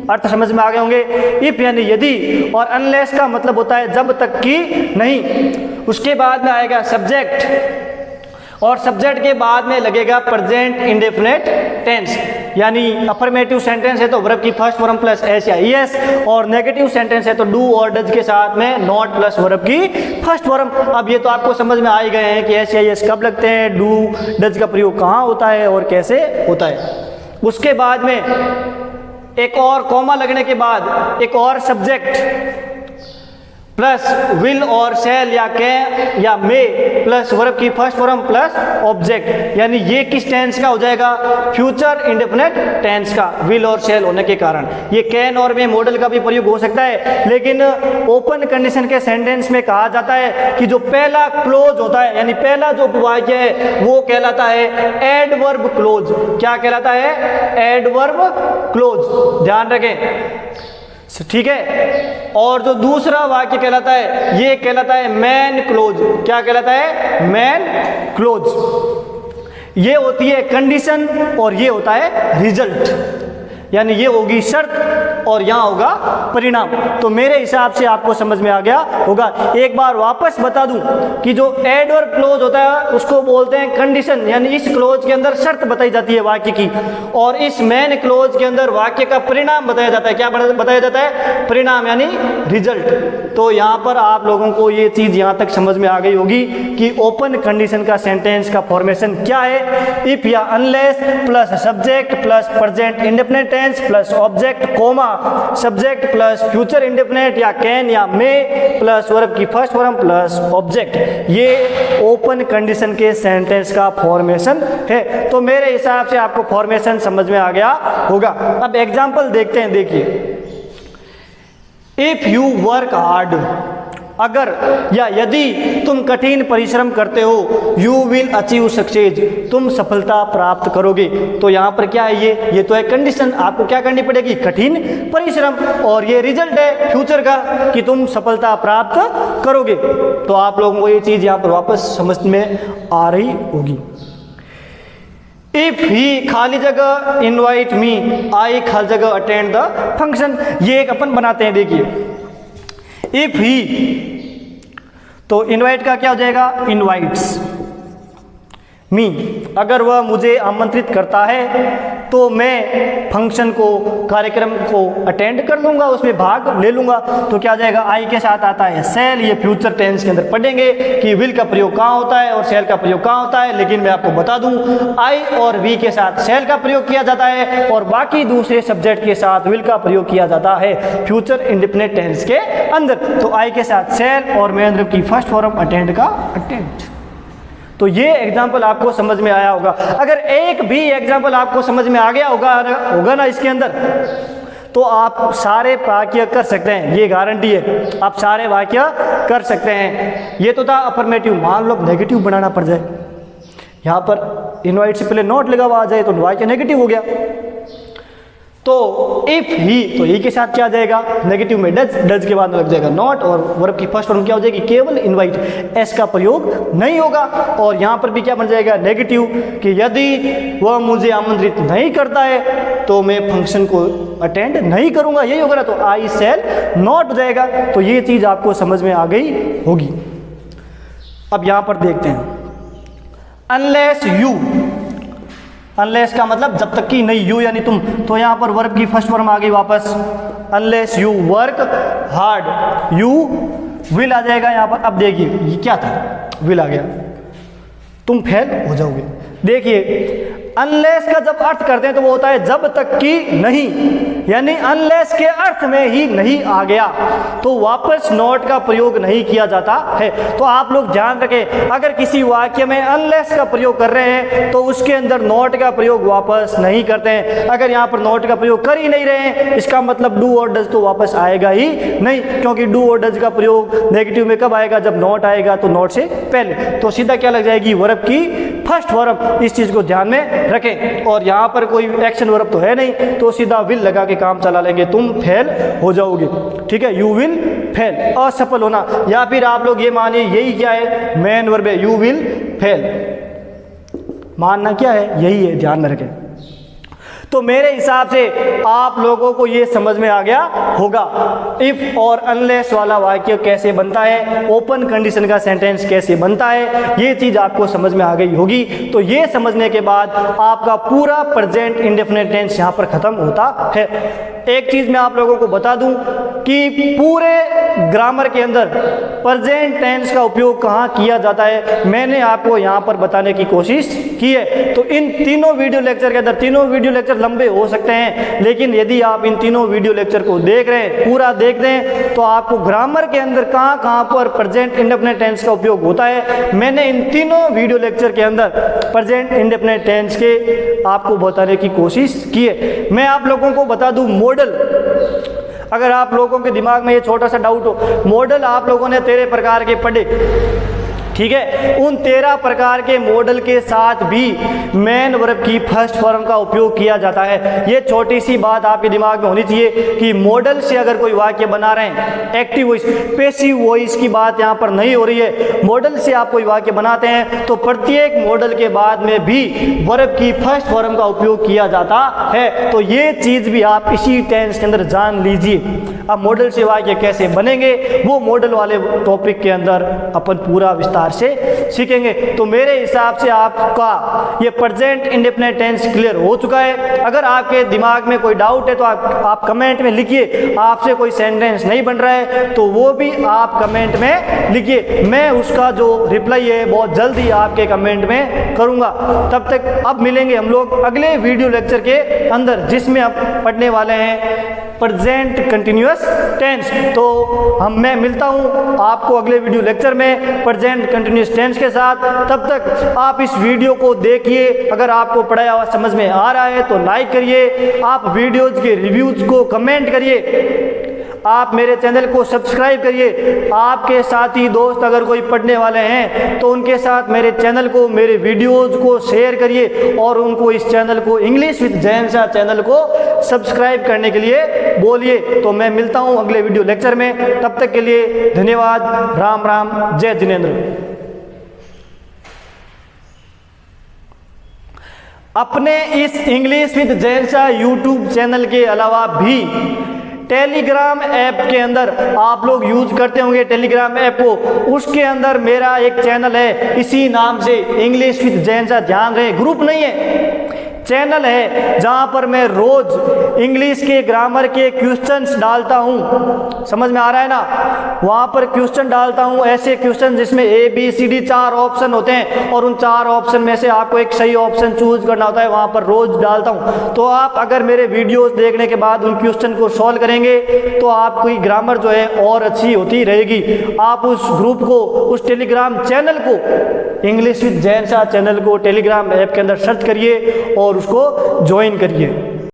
Speaker 1: अर्थ समझ में आ गए होंगे? इफ यानी यदि और अनलेस का मतलब होता है जब तक कि नहीं। उसके बाद में आएगा सब्जेक्ट और सब्जेक्ट के बाद में लगेगा प्रेजेंट इंडेफिनिट टेंस, यानी अफर्मेटिव सेंटेंस है तो वर्ब की फर्स्ट फॉर्म प्लस एस या ईएस, और नेगेटिव सेंटेंस है तो डू और डज के साथ में नॉट प्लस वर्ब की फर्स्ट फॉर्म। अब ये तो आपको समझ में आ ही गए हैं कि एस या ईएस कब लगते हैं, डू डज का प्रयोग कहाँ होता है और कैसे होता है। उसके बाद में एक और कॉमा लगने के बाद एक और सब्जेक्ट प्लस विल और शैल या कैन या मे प्लस वर्ब की फर्स्ट फॉर्म प्लस ऑब्जेक्ट, यानी ये किस टेंस का हो जाएगा? फ्यूचर इंडेफिनिट टेंस का, विल और शैल होने के कारण। ये कैन और मे मॉडल का भी प्रयोग हो सकता है, लेकिन ओपन कंडीशन के सेंटेंस में कहा जाता है कि जो पहला क्लोज होता है यानी पहला जो वाक्य है वो कहलाता है एडवर्ब क्लोज। क्या कहलाता है? Adverb close. ध्यान रखें, ठीक है। और जो दूसरा वाक्य कहलाता है ये कहलाता है मैन क्लोज। क्या कहलाता है? Man close. ये होती है कंडीशन और ये होता है रिजल्ट, यानी ये होगी शर्त और यहाँ होगा परिणाम। तो मेरे हिसाब से आपको समझ में आ गया होगा। एक बार वापस बता दूं कि जो एडवर्ब क्लोज होता है उसको बोलते हैं कंडीशन, यानी इस क्लोज के अंदर शर्त बताई जाती है वाक्य की, और इस मैन क्लोज के अंदर वाक्य का परिणाम बताया जाता है। क्या बताया जाता है? परिणाम, यानी रिजल्ट। तो यहाँ पर आप लोगों को ये चीज यहाँ तक समझ में आ गई होगी कि ओपन कंडीशन का सेंटेंस का फॉर्मेशन क्या है। इफ या unless plus subject plus present indefinite tense plus object comma subject plus future indefinite या कैन या मे प्लस वर्ब की फर्स्ट फॉर्म प्लस ऑब्जेक्ट, ये ओपन कंडीशन के सेंटेंस का फॉर्मेशन है। तो मेरे हिसाब से आपको फॉर्मेशन समझ में आ गया होगा। अब एग्जांपल देखते हैं। देखिए, इफ यू वर्क हार्ड, अगर या यदि तुम कठिन परिश्रम करते हो, यू विल अचीव सक्सेस, तुम सफलता प्राप्त करोगे। तो यहाँ पर क्या है? ये तो है कंडीशन। आपको क्या करनी पड़ेगी? कठिन परिश्रम, और ये रिजल्ट है फ्यूचर का कि तुम सफलता प्राप्त करोगे। तो आप लोगों को ये चीज यहाँ पर वापस समझ में आ रही होगी। इफ ही खाली जगह इनवाइट मी, आई खाली जगह अटेंड द फंक्शन। ये एक अपन बनाते हैं। देखिए, इफ ही, तो इनवाइट का क्या हो जाएगा? इनवाइट्स मी। अगर वह मुझे आमंत्रित करता है तो मैं फंक्शन को, कार्यक्रम को अटेंड कर लूंगा, उसमें भाग ले लूंगा। तो क्या जाएगा? आई के साथ आता है सेल। ये फ्यूचर टेंस के अंदर पढ़ेंगे कि विल का प्रयोग कहाँ होता है और सेल का प्रयोग कहाँ होता है, लेकिन मैं आपको बता दूं आई और वी के साथ सेल का प्रयोग किया जाता है और बाकी दूसरे सब्जेक्ट के साथ विल का प्रयोग किया जाता है फ्यूचर इंडेफिनिट टेंस के अंदर। तो आई के साथ सेल और मेन की फर्स्ट फॉर्म अटेंड का अटेंड। तो ये एग्जाम्पल आपको समझ में आया होगा। अगर एक भी एग्जाम्पल आपको समझ में आ गया होगा ना इसके अंदर, तो आप सारे वाक्य कर सकते हैं। ये गारंटी है, आप सारे वाक्य कर सकते हैं। ये तो था अफर्मेटिव। मान लो नेगेटिव बनाना पड़ जाए, यहाँ पर इनवाइट से पहले नॉट लगा हुआ आ जाए तो वाक्य नेगेटिव हो गया। तो इफ ही, तो ही के साथ क्या आ जाएगा? नेगेटिव में डज, डज के बाद में लग जाएगा नॉट, और वर्ब की फर्स्ट फॉर्म क्या हो जाएगी? केवल इनवाइट, एस का प्रयोग नहीं होगा। और यहाँ पर भी क्या बन जाएगा? नेगेटिव, कि यदि वह मुझे आमंत्रित नहीं करता है तो मैं फंक्शन को अटेंड नहीं करूंगा, यही होगा ना। तो आई शैल नॉट हो जाएगा। तो ये चीज आपको समझ में आ गई होगी। अब यहाँ पर देखते हैं, अनलेस यू, अनलेस का मतलब जब तक कि नहीं, यू यानी तुम, तो यहाँ पर वर्ब की फर्स्ट फॉर्म आ गई वापस, unless you work hard, you will आ जाएगा यहाँ पर। अब देखिए ये क्या था, विल आ गया, तुम फेल हो जाओगे। देखिए अनलेस का जब अर्थ करते हैं तो वो होता है जब तक कि नहीं, यानी अनलेस के अर्थ में ही नहीं आ गया तो वापस नॉट का प्रयोग नहीं किया जाता है। तो आप लोग ध्यान रखें, अगर किसी वाक्य में अनलेस का प्रयोग कर रहे हैं तो उसके अंदर नॉट का प्रयोग वापस नहीं करते हैं। अगर यहाँ पर नॉट का प्रयोग कर ही नहीं रहे हैं, इसका मतलब डू और डज तो वापस आएगा ही नहीं, क्योंकि डू और डज का प्रयोग नेगेटिव में कब आएगा, जब नॉट आएगा तो नॉट से पहले। तो सीधा क्या लग जाएगी, वर्ब की फर्स्ट वर्ब। इस चीज को ध्यान में रखें। और यहाँ पर कोई एक्शन वर्ब तो है नहीं, तो सीधा विल लगा के काम चला लेंगे, तुम फेल हो जाओगे। ठीक है, यू विल फेल, असफल होना। या फिर आप लोग ये मानिए यही क्या है, मेन वर्ब है, यू विल फेल। मानना क्या है, यही है, ध्यान में रखें। तो मेरे हिसाब से आप लोगों को ये समझ में आ गया होगा इफ और अनलेस वाला वाक्य कैसे बनता है, ओपन कंडीशन का सेंटेंस कैसे बनता है, ये चीज आपको समझ में आ गई होगी। तो ये समझने के बाद आपका पूरा प्रेजेंट इंडेफिनिट टेंस यहाँ पर खत्म होता है। एक चीज मैं आप लोगों को बता दूं कि पूरे ग्रामर के अंदर प्रेजेंट टेंस का उपयोग कहाँ किया जाता है, मैंने आपको यहाँ पर बताने की कोशिश की है। तो इन तीनों वीडियो लेक्चर के अंदर, तीनों वीडियो लेक्चर लंबे हो सकते हैं, लेकिन यदि आप इन तीनों वीडियो लेक्चर को देख रहे हैं, पूरा देख दें, तो आपको ग्रामर के अंदर कहाँ कहाँ पर प्रेजेंट इंडेफिनिट टेंस का उपयोग होता है, मैंने इन तीनों वीडियो लेक्चर के अंदर प्रेजेंट इंडेफिनिट टेंस के आपको बताने की कोशिश की है। मैं आप लोगों को बता दूं मॉडल, अगर आप लोगों के दिमाग में ये छोटा सा डाउट हो, मॉडल आप लोगों ने 13 प्रकार के पढ़े, ठीक है, उन 13 प्रकार के मॉडल के साथ भी मेन वर्ब की फर्स्ट फॉर्म का उपयोग किया जाता है। ये छोटी सी बात आपके दिमाग में होनी चाहिए कि मॉडल से अगर कोई वाक्य बना रहे हैं, एक्टिव वॉइस पैसिव वॉइस की बात यहाँ पर नहीं हो रही है, मॉडल से आप कोई वाक्य बनाते हैं तो प्रत्येक मॉडल के बाद में भी वर्ब की फर्स्ट फॉर्म का उपयोग किया जाता है। तो ये चीज भी आप इसी टेंस के अंदर जान लीजिए। अब मॉडल से वाक्य कैसे बनेंगे वो मॉडल वाले टॉपिक के अंदर अपन पूरा विस्तार से सीखेंगे। तो मेरे हिसाब से आपका ये प्रेजेंट इंडेफिनिट टेंस क्लियर हो चुका है। अगर आपके दिमाग में कोई डाउट है तो आप कमेंट में लिखिए। आपसे कोई सेंटेंस नहीं बन रहा है तो वो भी आप कमेंट में लिखिए, मैं उसका जो रिप्लाई है बहुत जल्दी आपके कमेंट में करूंगा। तब तक अब मिलेंगे हम लोग अगले वीडियो लेक्चर के अंदर, जिसमें हम पढ़ने वाले हैं प्रेजेंट कंटिन्यूअस टेंस। तो मैं मिलता हूं आपको अगले वीडियो लेक्चर में प्रेजेंट कंटिन्यूअस टेंस के साथ। तब तक आप इस वीडियो को देखिए, अगर आपको पढ़ाया हुआ समझ में आ रहा है तो लाइक करिए, आप वीडियोज के रिव्यूज को कमेंट करिए, आप मेरे चैनल को सब्सक्राइब करिए। आपके साथी दोस्त अगर कोई पढ़ने वाले हैं तो उनके साथ मेरे चैनल को, मेरे वीडियोज को शेयर करिए और उनको इस चैनल को, English with Jain Shah channel को सब्सक्राइब करने के लिए बोलिए। तो मैं मिलता हूं अगले वीडियो लेक्चर में, तब तक के लिए धन्यवाद। राम राम, जय जिनेंद्र। अपने इस English with Jain Shah YouTube channel के अलावा भी टेलीग्राम ऐप के अंदर आप लोग यूज करते होंगे टेलीग्राम ऐप को, उसके अंदर मेरा एक चैनल है इसी नाम से, इंग्लिश विद जैन शाह। ध्यान रहे, ग्रुप नहीं है, चैनल है जहां पर मैं रोज इंग्लिश के ग्रामर के क्वेश्चंस डालता हूं। समझ में आ रहा है ना, वहां पर क्वेश्चन डालता हूं, ऐसे क्वेश्चन जिसमें ABCD 4 ऑप्शन होते हैं और उन 4 ऑप्शन में से आपको एक सही ऑप्शन चूज करना होता है, वहां पर रोज डालता हूं। तो आप अगर मेरे वीडियोस देखने के बाद उन क्वेश्चन को सॉल्व करेंगे तो आपकी ग्रामर जो है और अच्छी होती रहेगी। आप उस ग्रुप को, उस टेलीग्राम चैनल को, English with Jain Shah channel को टेलीग्राम ऐप के अंदर सर्च करिए और उसको ज्वाइन करिए।